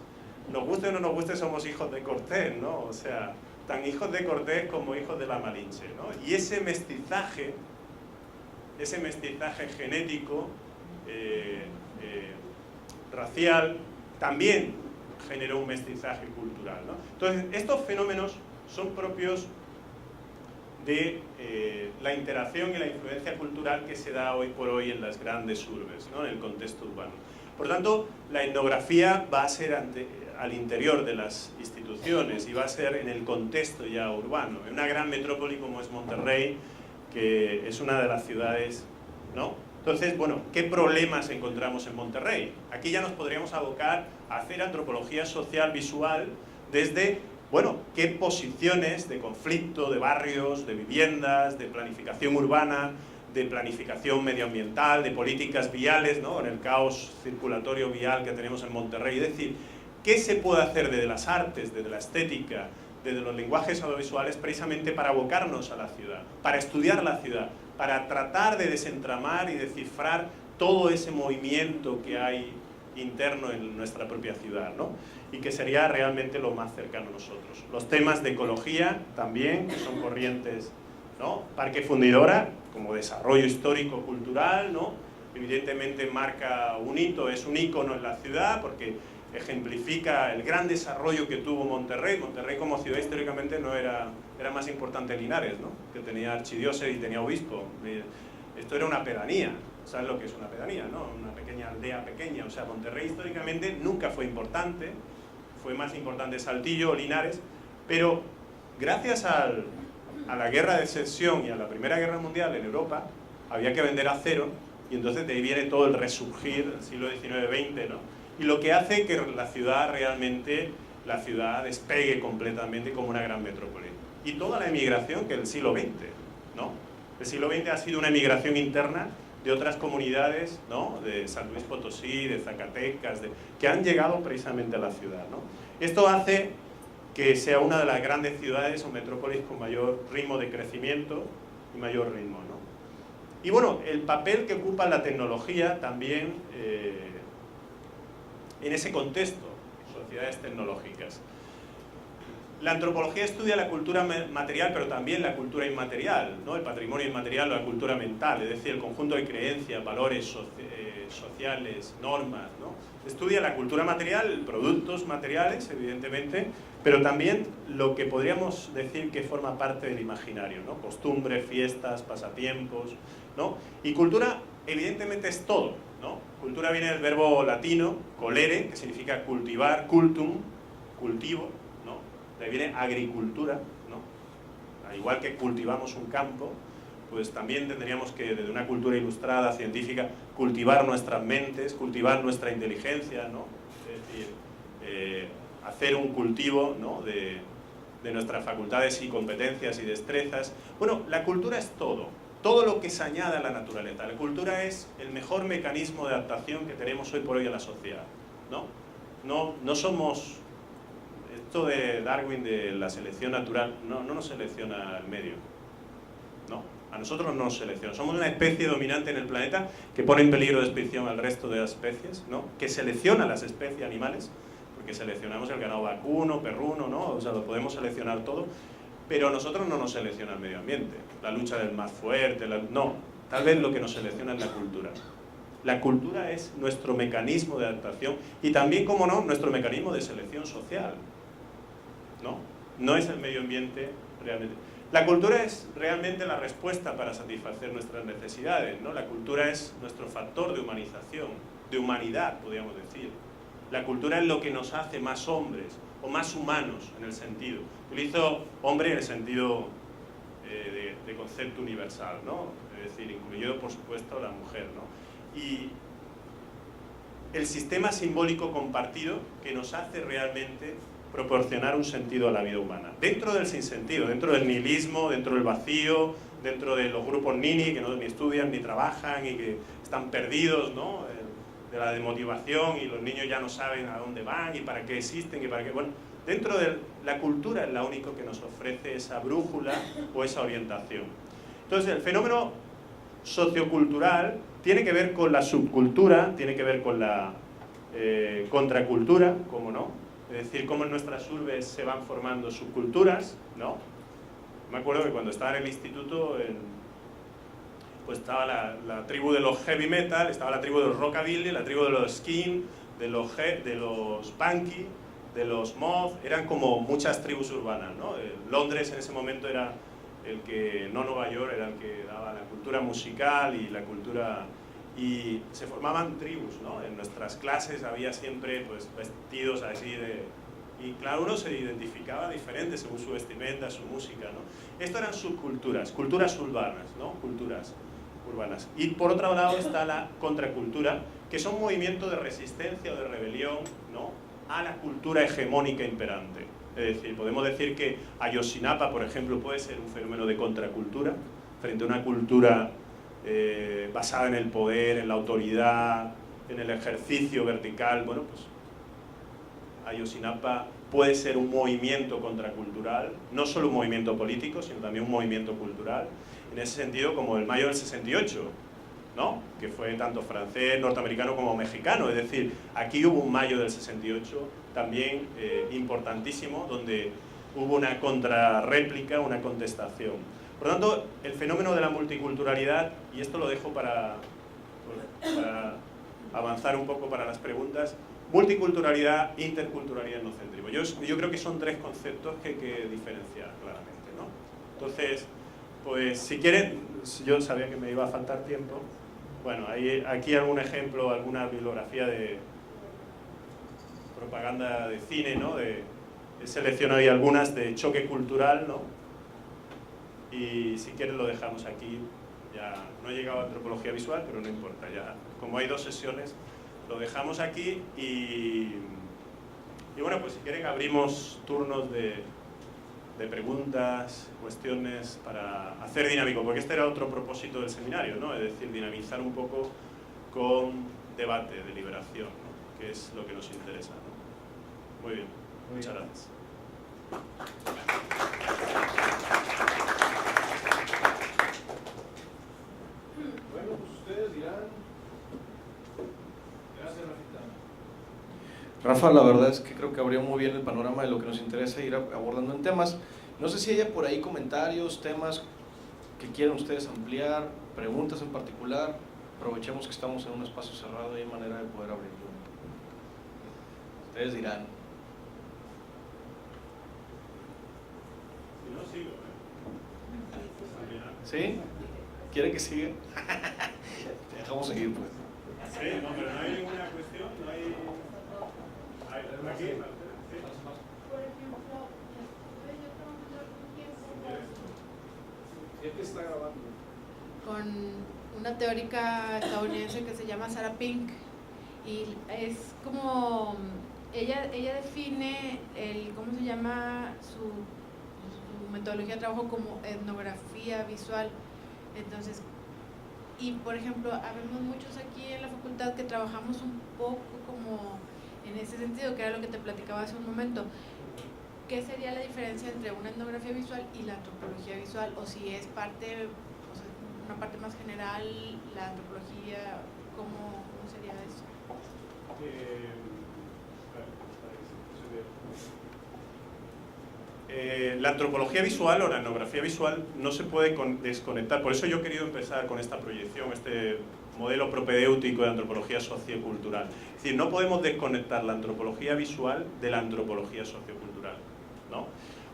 nos guste o no nos guste, somos hijos de Cortés, ¿no? O sea, tan hijos de Cortés como hijos de la Malinche, ¿no? Y ese mestizaje genético, racial, también generó un mestizaje cultural, ¿no? Entonces, estos fenómenos son propios de la interacción y la influencia cultural que se da hoy por hoy en las grandes urbes, ¿no? En el contexto urbano. Por tanto, la etnografía va a ser al interior de las instituciones y va a ser en el contexto ya urbano, en una gran metrópoli como es Monterrey, que es una de las ciudades, ¿no? Entonces, bueno, ¿qué problemas encontramos en Monterrey? Aquí ya nos podríamos abocar a hacer antropología social visual desde, bueno, qué posiciones de conflicto, de barrios, de viviendas, de planificación urbana, de planificación medioambiental, de políticas viales, ¿no? En el caos circulatorio vial que tenemos en Monterrey. Es decir, ¿qué se puede hacer desde las artes, desde la estética, desde los lenguajes audiovisuales precisamente para abocarnos a la ciudad, para estudiar la ciudad, para tratar de desentramar y descifrar todo ese movimiento que hay interno en nuestra propia ciudad, ¿no? Y que sería realmente lo más cercano a nosotros. Los temas de ecología también, que son corrientes, ¿no? Parque Fundidora, como desarrollo histórico-cultural, ¿no? Evidentemente marca un hito, es un ícono en la ciudad, porque ejemplifica el gran desarrollo que tuvo Monterrey. Monterrey como ciudad históricamente no era más importante Linares, ¿no? Que tenía archidiócesis y tenía obispo. Esto era una pedanía. ¿Sabes lo que es una pedanía, no? Una pequeña aldea pequeña. O sea, Monterrey históricamente nunca fue importante. Fue más importante Saltillo o Linares. Pero gracias a la guerra de secesión y a la Primera Guerra Mundial en Europa, había que vender acero. Y entonces de ahí viene todo el resurgir del siglo XIX-XX, ¿no? Y lo que hace que la ciudad realmente, despegue completamente como una gran metrópoli. Y toda la emigración que del siglo XX, ¿no? El siglo XX ha sido una emigración interna de otras comunidades, ¿no? De San Luis Potosí, de Zacatecas, que han llegado precisamente a la ciudad, ¿no? Esto hace que sea una de las grandes ciudades o metrópolis con mayor ritmo de crecimiento y mayor ritmo, ¿no? Y bueno, el papel que ocupa la tecnología también en ese contexto, sociedades tecnológicas. La antropología estudia la cultura material, pero también la cultura inmaterial, ¿no? El patrimonio inmaterial o la cultura mental, es decir, el conjunto de creencias, valores sociales, normas, ¿no? Estudia la cultura material, productos materiales, evidentemente, pero también lo que podríamos decir que forma parte del imaginario, ¿no? Costumbres, fiestas, pasatiempos, ¿no? Y cultura, evidentemente, es todo, ¿no? Cultura viene del verbo latino, colere, que significa cultivar, cultum, cultivo, ¿no? De ahí viene agricultura, ¿no? Al igual que cultivamos un campo, pues también tendríamos que, desde una cultura ilustrada, científica, cultivar nuestras mentes, cultivar nuestra inteligencia, ¿no? Es decir, hacer un cultivo, ¿no? de nuestras facultades y competencias y destrezas. Bueno, la cultura es todo lo que se añade a la naturaleza. La cultura es el mejor mecanismo de adaptación que tenemos hoy por hoy a la sociedad, ¿no? No somos... Esto de Darwin, de la selección natural, no nos selecciona el medio, ¿no? A nosotros no nos selecciona. Somos una especie dominante en el planeta que pone en peligro de extinción al resto de las especies, ¿no? Que selecciona las especies animales, porque seleccionamos el ganado vacuno, perruno, ¿no? O sea, lo podemos seleccionar todo, pero a nosotros no nos selecciona el medio ambiente. La lucha del más fuerte, no. Tal vez lo que nos selecciona es la cultura. La cultura es nuestro mecanismo de adaptación y también, como no, nuestro mecanismo de selección social, ¿no? No es el medio ambiente realmente. La cultura es realmente la respuesta para satisfacer nuestras necesidades, ¿no? La cultura es nuestro factor de humanización, de humanidad, podríamos decir. La cultura es lo que nos hace más hombres o más humanos en el sentido. Utilizo hombre en el sentido de concepto universal, ¿no? Es decir, incluyendo por supuesto la mujer, ¿no? Y el sistema simbólico compartido que nos hace realmente proporcionar un sentido a la vida humana. Dentro del sinsentido, dentro del nihilismo, dentro del vacío, dentro de los grupos nini que no ni estudian ni trabajan y que están perdidos, ¿no? De la demotivación y los niños ya no saben a dónde van y para qué existen y para qué... Bueno, dentro de la cultura es la única que nos ofrece esa brújula o esa orientación. Entonces, el fenómeno sociocultural tiene que ver con la subcultura, tiene que ver con la contracultura, ¿cómo no? Es decir, cómo en nuestras urbes se van formando subculturas, ¿no? Me acuerdo que cuando estaba en el instituto, pues estaba la tribu de los heavy metal, estaba la tribu de los rockabilly, la tribu de los skin, de los punky, de los moth, eran como muchas tribus urbanas, ¿no? Londres en ese momento era el que, no Nueva York, era el que daba la cultura musical y la cultura... Y se formaban tribus, ¿no? En nuestras clases había siempre pues, vestidos así de... Y claro, uno se identificaba diferente según su vestimenta, su música, ¿no? Esto eran subculturas, culturas urbanas, ¿no? Culturas urbanas. Y por otro lado está la contracultura, que son movimientos de resistencia o de rebelión, ¿no? A la cultura hegemónica imperante. Es decir, podemos decir que Ayotzinapa, por ejemplo, puede ser un fenómeno de contracultura, frente a una cultura basada en el poder, en la autoridad, en el ejercicio vertical. Bueno, pues Ayotzinapa puede ser un movimiento contracultural, no solo un movimiento político, sino también un movimiento cultural, en ese sentido como el Mayo del 68, ¿no? Que fue tanto francés, norteamericano como mexicano. Es decir, aquí hubo un Mayo del 68 también importantísimo, donde hubo una contrarréplica, una contestación. Por lo tanto, el fenómeno de la multiculturalidad, y esto lo dejo para avanzar un poco para las preguntas, multiculturalidad, interculturalidad, etnocentrismo. Yo creo que son tres conceptos que hay que diferenciar claramente, ¿no? Entonces, pues si quieren, yo sabía que me iba a faltar tiempo, bueno, hay aquí algún ejemplo, alguna bibliografía de propaganda de cine, ¿no? He seleccionado ahí algunas de choque cultural, ¿no? Y si quieren lo dejamos aquí. Ya no he llegado a antropología visual, pero no importa, ya como hay 2 sesiones, lo dejamos aquí y bueno, pues si quieren abrimos turnos de preguntas, cuestiones para hacer dinámico, porque este era otro propósito del seminario, ¿no? Es decir, dinamizar un poco con debate, deliberación, ¿no? Que es lo que nos interesa, ¿no? Muy bien, muchas gracias. Bueno, pues ustedes dirán. Gracias, Rafita. Rafa, la verdad es que creo que abrió muy bien el panorama de lo que nos interesa ir abordando en temas. No sé si haya por ahí comentarios, temas que quieran ustedes ampliar, preguntas en particular. Aprovechemos que estamos en un espacio cerrado y hay manera de poder abrirlo. Ustedes dirán. Si no, sigo, ¿Sí? ¿Quieren que siga? Te dejamos seguir, pues. Sí, no, pero no hay ninguna cuestión, no hay... Aquí, sí. Por ejemplo, yo trabajando algún tiempo ¿Quién te está grabando? con una teórica estadounidense que se llama Sarah Pink, y es como ella define ¿cómo se llama? Su metodología de trabajo como etnografía visual. Entonces, y por ejemplo, habemos muchos aquí en la facultad que trabajamos un poco como en ese sentido, que era lo que te platicaba hace un momento. ¿Qué sería la diferencia entre una etnografía visual y la antropología visual? O si es parte, o sea, una parte más general, la antropología, ¿cómo sería eso? La antropología visual o la etnografía visual no se puede desconectar. Por eso yo he querido empezar con esta proyección, este modelo propedéutico de antropología sociocultural. Es decir, no podemos desconectar la antropología visual de la antropología sociocultural, ¿no?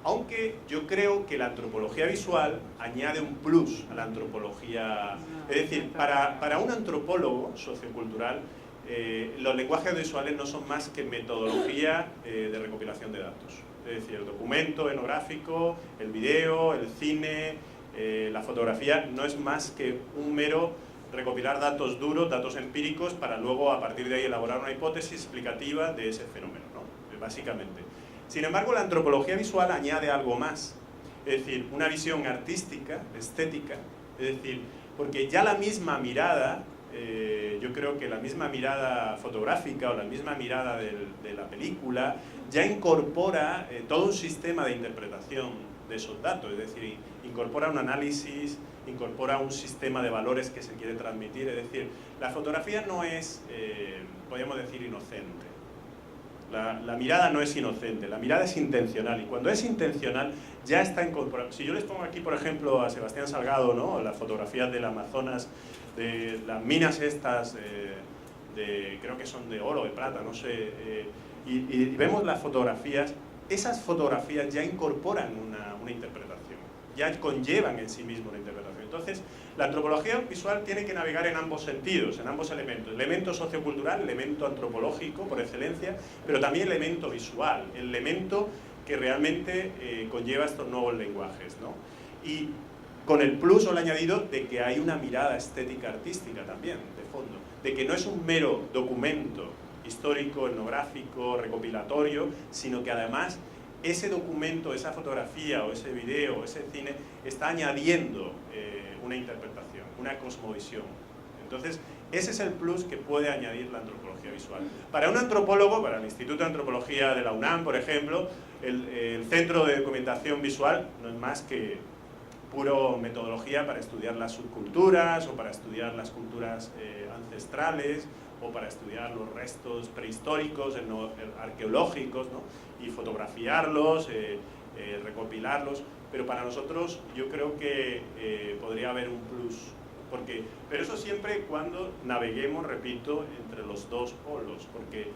Aunque yo creo que la antropología visual añade un plus a la antropología. Es decir, para un antropólogo sociocultural, los lenguajes visuales no son más que metodología de recopilación de datos. Es decir, el documento etnográfico, el video, el cine, la fotografía, no es más que un mero recopilar datos duros, datos empíricos, para luego a partir de ahí elaborar una hipótesis explicativa de ese fenómeno, ¿no? Básicamente. Sin embargo, la antropología visual añade algo más, es decir, una visión artística, estética, es decir, porque ya la misma mirada, yo creo que la misma mirada fotográfica o la misma mirada de la película ya incorpora todo un sistema de interpretación de esos datos, es decir, incorpora un análisis, incorpora un sistema de valores que se quiere transmitir, es decir, la fotografía no es, podríamos decir, inocente. La mirada no es inocente, la mirada es intencional, y cuando es intencional ya está incorporado. Si yo les pongo aquí, por ejemplo, a Sebastián Salgado, ¿no?, las fotografías del Amazonas, de las minas estas, creo que son de oro, de plata, no sé, y vemos las fotografías, esas fotografías ya incorporan una interpretación, ya conllevan en sí mismo una interpretación. Entonces, la antropología visual tiene que navegar en ambos sentidos, en ambos elementos. Elemento sociocultural, elemento antropológico por excelencia, pero también elemento visual, el elemento que realmente conlleva estos nuevos lenguajes, ¿no? Y con el plus o el añadido de que hay una mirada estética artística también, de fondo, de que no es un mero documento histórico, etnográfico, recopilatorio, sino que además ese documento, esa fotografía o ese video o ese cine está añadiendo una interpretación, una cosmovisión. Entonces, ese es el plus que puede añadir la antropología visual. Para un antropólogo, para el Instituto de Antropología de la UNAM, por ejemplo, el Centro de Documentación Visual no es más que puro metodología para estudiar las subculturas o para estudiar las culturas ancestrales o para estudiar los restos prehistóricos, arqueológicos, ¿no?, y fotografiarlos, recopilarlos, pero para nosotros yo creo que podría haber un plus, pero eso siempre cuando naveguemos, repito, entre los dos polos, porque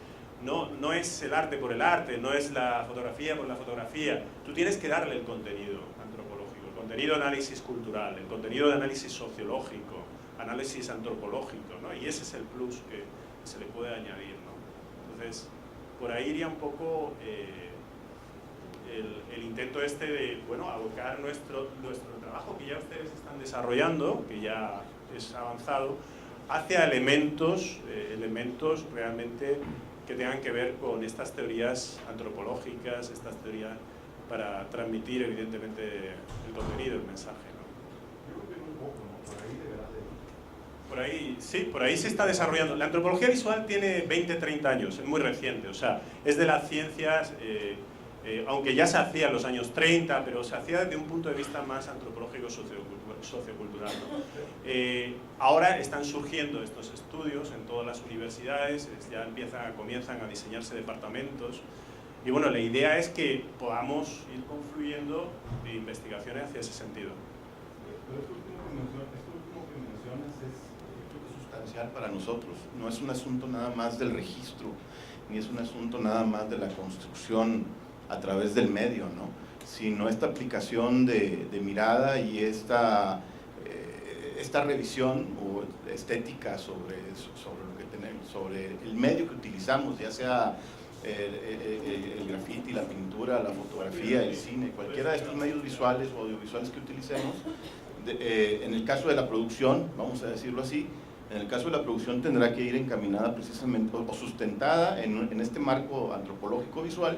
no es el arte por el arte, no es la fotografía por la fotografía, tú tienes que darle el contenido antropológico, el contenido de análisis cultural, el contenido de análisis sociológico, análisis antropológico, ¿no? Y ese es el plus que se le puede añadir, ¿no? Entonces, por ahí iría un poco el intento este de, bueno, abocar nuestro trabajo que ya ustedes están desarrollando, que ya es avanzado, hacia elementos realmente que tengan que ver con estas teorías antropológicas, estas teorías para transmitir evidentemente el contenido, el mensaje, ¿no? Yo creo que un poco, ¿no? Por ahí deberá de... Por ahí, sí, por ahí se está desarrollando. La antropología visual tiene 20-30 años, es muy reciente, o sea, es de las ciencias, aunque ya se hacía en los años 30, pero se hacía desde un punto de vista más antropológico sociocultural, ¿no? Ahora están surgiendo estos estudios en todas las universidades, ya comienzan a diseñarse departamentos, y bueno, la idea es que podamos ir confluyendo de investigaciones hacia ese sentido. Pero esto último que mencionas es sustancial para nosotros, no es un asunto nada más del registro, ni es un asunto nada más de la construcción a través del medio, ¿no?, sino esta aplicación de mirada y esta revisión o estética sobre lo que tenemos, sobre el medio que utilizamos, ya sea el graffiti, la pintura, la fotografía, el cine, cualquiera de estos medios visuales o audiovisuales que utilicemos. En el caso de la producción, vamos a decirlo así, en el caso de la producción tendrá que ir encaminada precisamente o sustentada en este marco antropológico visual,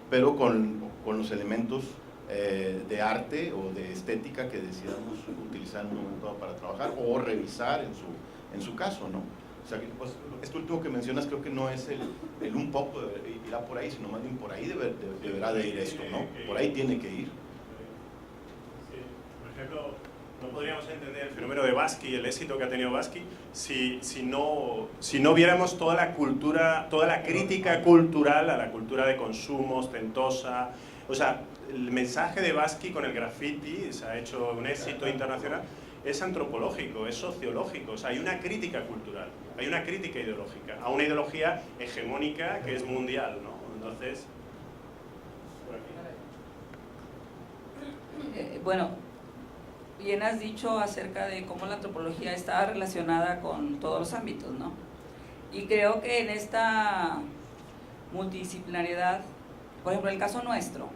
pero con los elementos de arte o de estética que decidamos utilizar en un momento dado para trabajar o revisar en su caso, ¿no? O sea, pues, esto último que mencionas creo que no es el un poco irá por ahí, sino más bien por ahí deberá de ir esto, ¿no? Por ahí tiene que ir. Sí, por ejemplo, no podríamos entender el fenómeno de Basquiat y el éxito que ha tenido Basquiat si no viéramos toda la cultura, toda la crítica cultural a la cultura de consumo ostentosa. O sea, el mensaje de Basquiat con el graffiti se ha hecho un éxito internacional, es antropológico, es sociológico, o sea, hay una crítica cultural, hay una crítica ideológica, a una ideología hegemónica que es mundial, ¿no? Entonces, por aquí. Bueno, bien has dicho acerca de cómo la antropología está relacionada con todos los ámbitos, ¿no? Y creo que en esta multidisciplinariedad, por ejemplo, en el caso nuestro,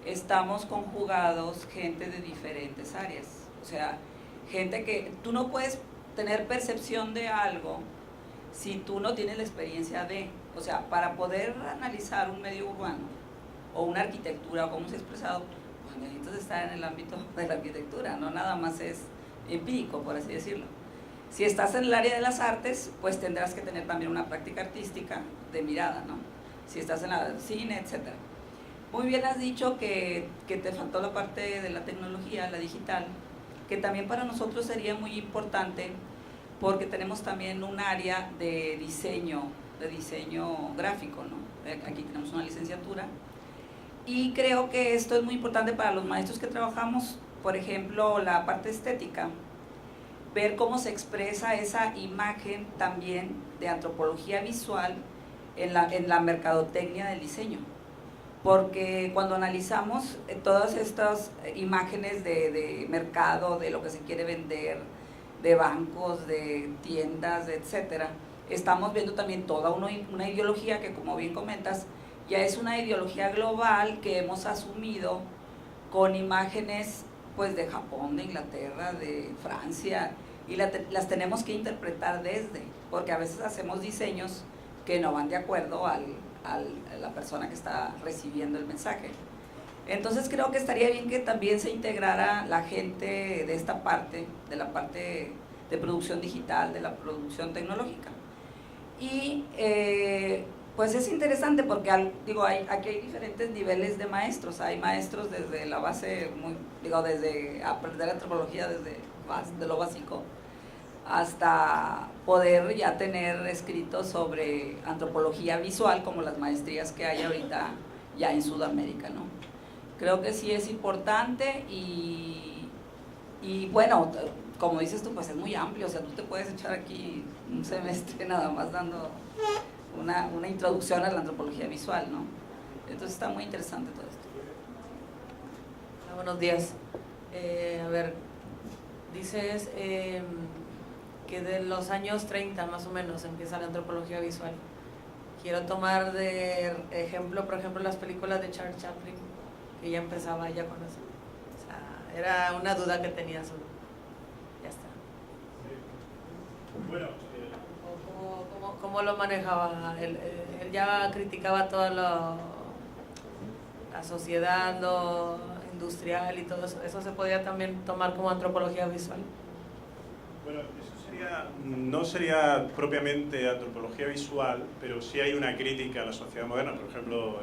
estamos conjugados gente de diferentes áreas. O sea, gente que tú no puedes tener percepción de algo si tú no tienes la experiencia de, o sea, para poder analizar un medio urbano o una arquitectura o cómo se ha expresado, pues necesitas estar en el ámbito de la arquitectura, no nada más es empírico, por así decirlo. Si estás en el área de las artes, pues tendrás que tener también una práctica artística de mirada, ¿no? Si estás en el cine, etc. Muy bien has dicho que te faltó la parte de la tecnología, la digital, que también para nosotros sería muy importante porque tenemos también un área de diseño gráfico, ¿no? Aquí tenemos una licenciatura y creo que esto es muy importante para los maestros que trabajamos, por ejemplo, la parte estética, ver cómo se expresa esa imagen también de antropología visual en la mercadotecnia del diseño. Porque cuando analizamos todas estas imágenes de mercado, de lo que se quiere vender, de bancos, de tiendas, etcétera, estamos viendo también toda una ideología que, como bien comentas, ya es una ideología global que hemos asumido con imágenes pues de Japón, de Inglaterra, de Francia, y las tenemos que interpretar desde, porque a veces hacemos diseños que no van de acuerdo a la persona que está recibiendo el mensaje. Entonces creo que estaría bien que también se integrara la gente de esta parte, de la parte de producción digital, de la producción tecnológica. Y pues es interesante porque aquí hay diferentes niveles de maestros. Hay maestros desde la base, desde aprender antropología desde lo básico, hasta poder ya tener escritos sobre antropología visual, como las maestrías que hay ahorita ya en Sudamérica, ¿no? Creo que sí es importante y bueno, como dices tú, pues es muy amplio, o sea, tú te puedes echar aquí un semestre nada más dando una introducción a la antropología visual, ¿no? Entonces está muy interesante todo esto. Hola, buenos días. A ver, dices que de los años 30 más o menos empieza la antropología visual. Quiero tomar de ejemplo, por ejemplo, las películas de Charles Chaplin, que ya empezaba ya con eso. O sea, era una duda que tenía solo. Ya está. Bueno, ¿Cómo lo manejaba? Él ya criticaba toda la sociedad, lo industrial y todo eso. ¿Eso se podía también tomar como antropología visual? Bueno, eso no sería propiamente antropología visual, pero sí hay una crítica a la sociedad moderna. Por ejemplo,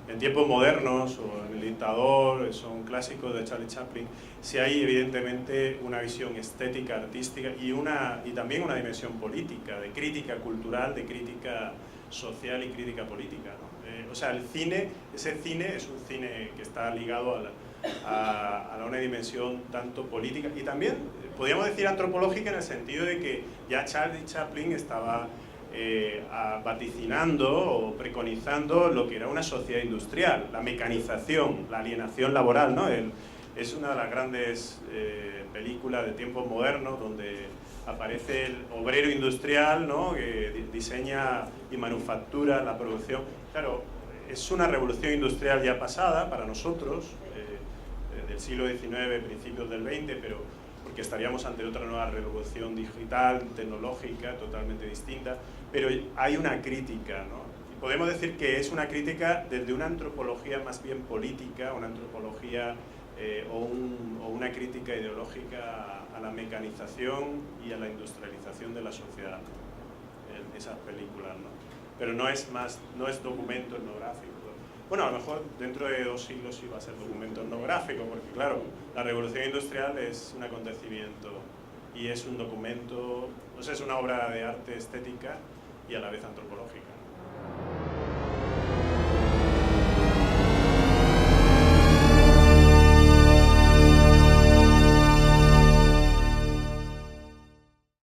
en tiempos modernos o en El dictador, son clásicos de Charlie Chaplin, sí hay evidentemente una visión estética, artística y también una dimensión política, de crítica cultural, de crítica social y crítica política, ¿no? O sea, ese cine es un cine que está ligado a una dimensión tanto política y también, podríamos decir, antropológica, en el sentido de que ya Charlie Chaplin estaba vaticinando o preconizando lo que era una sociedad industrial, la mecanización, la alienación laboral, ¿no? Es una de las grandes películas de tiempos modernos donde aparece el obrero industrial, ¿no? Que diseña y manufactura la producción. Claro, es una revolución industrial ya pasada para nosotros, del siglo XIX, principios del XX, pero porque estaríamos ante otra nueva revolución digital, tecnológica, totalmente distinta, pero hay una crítica, ¿no? Y podemos decir que es una crítica desde una antropología más bien política, una antropología o una crítica ideológica a la mecanización y a la industrialización de la sociedad, en esas películas, ¿no? Pero no es documento etnográfico. Bueno, a lo mejor dentro de 2 siglos sí va a ser documento etnográfico, porque claro, la revolución industrial es un acontecimiento y es un documento, o sea, es una obra de arte estética y a la vez antropológica.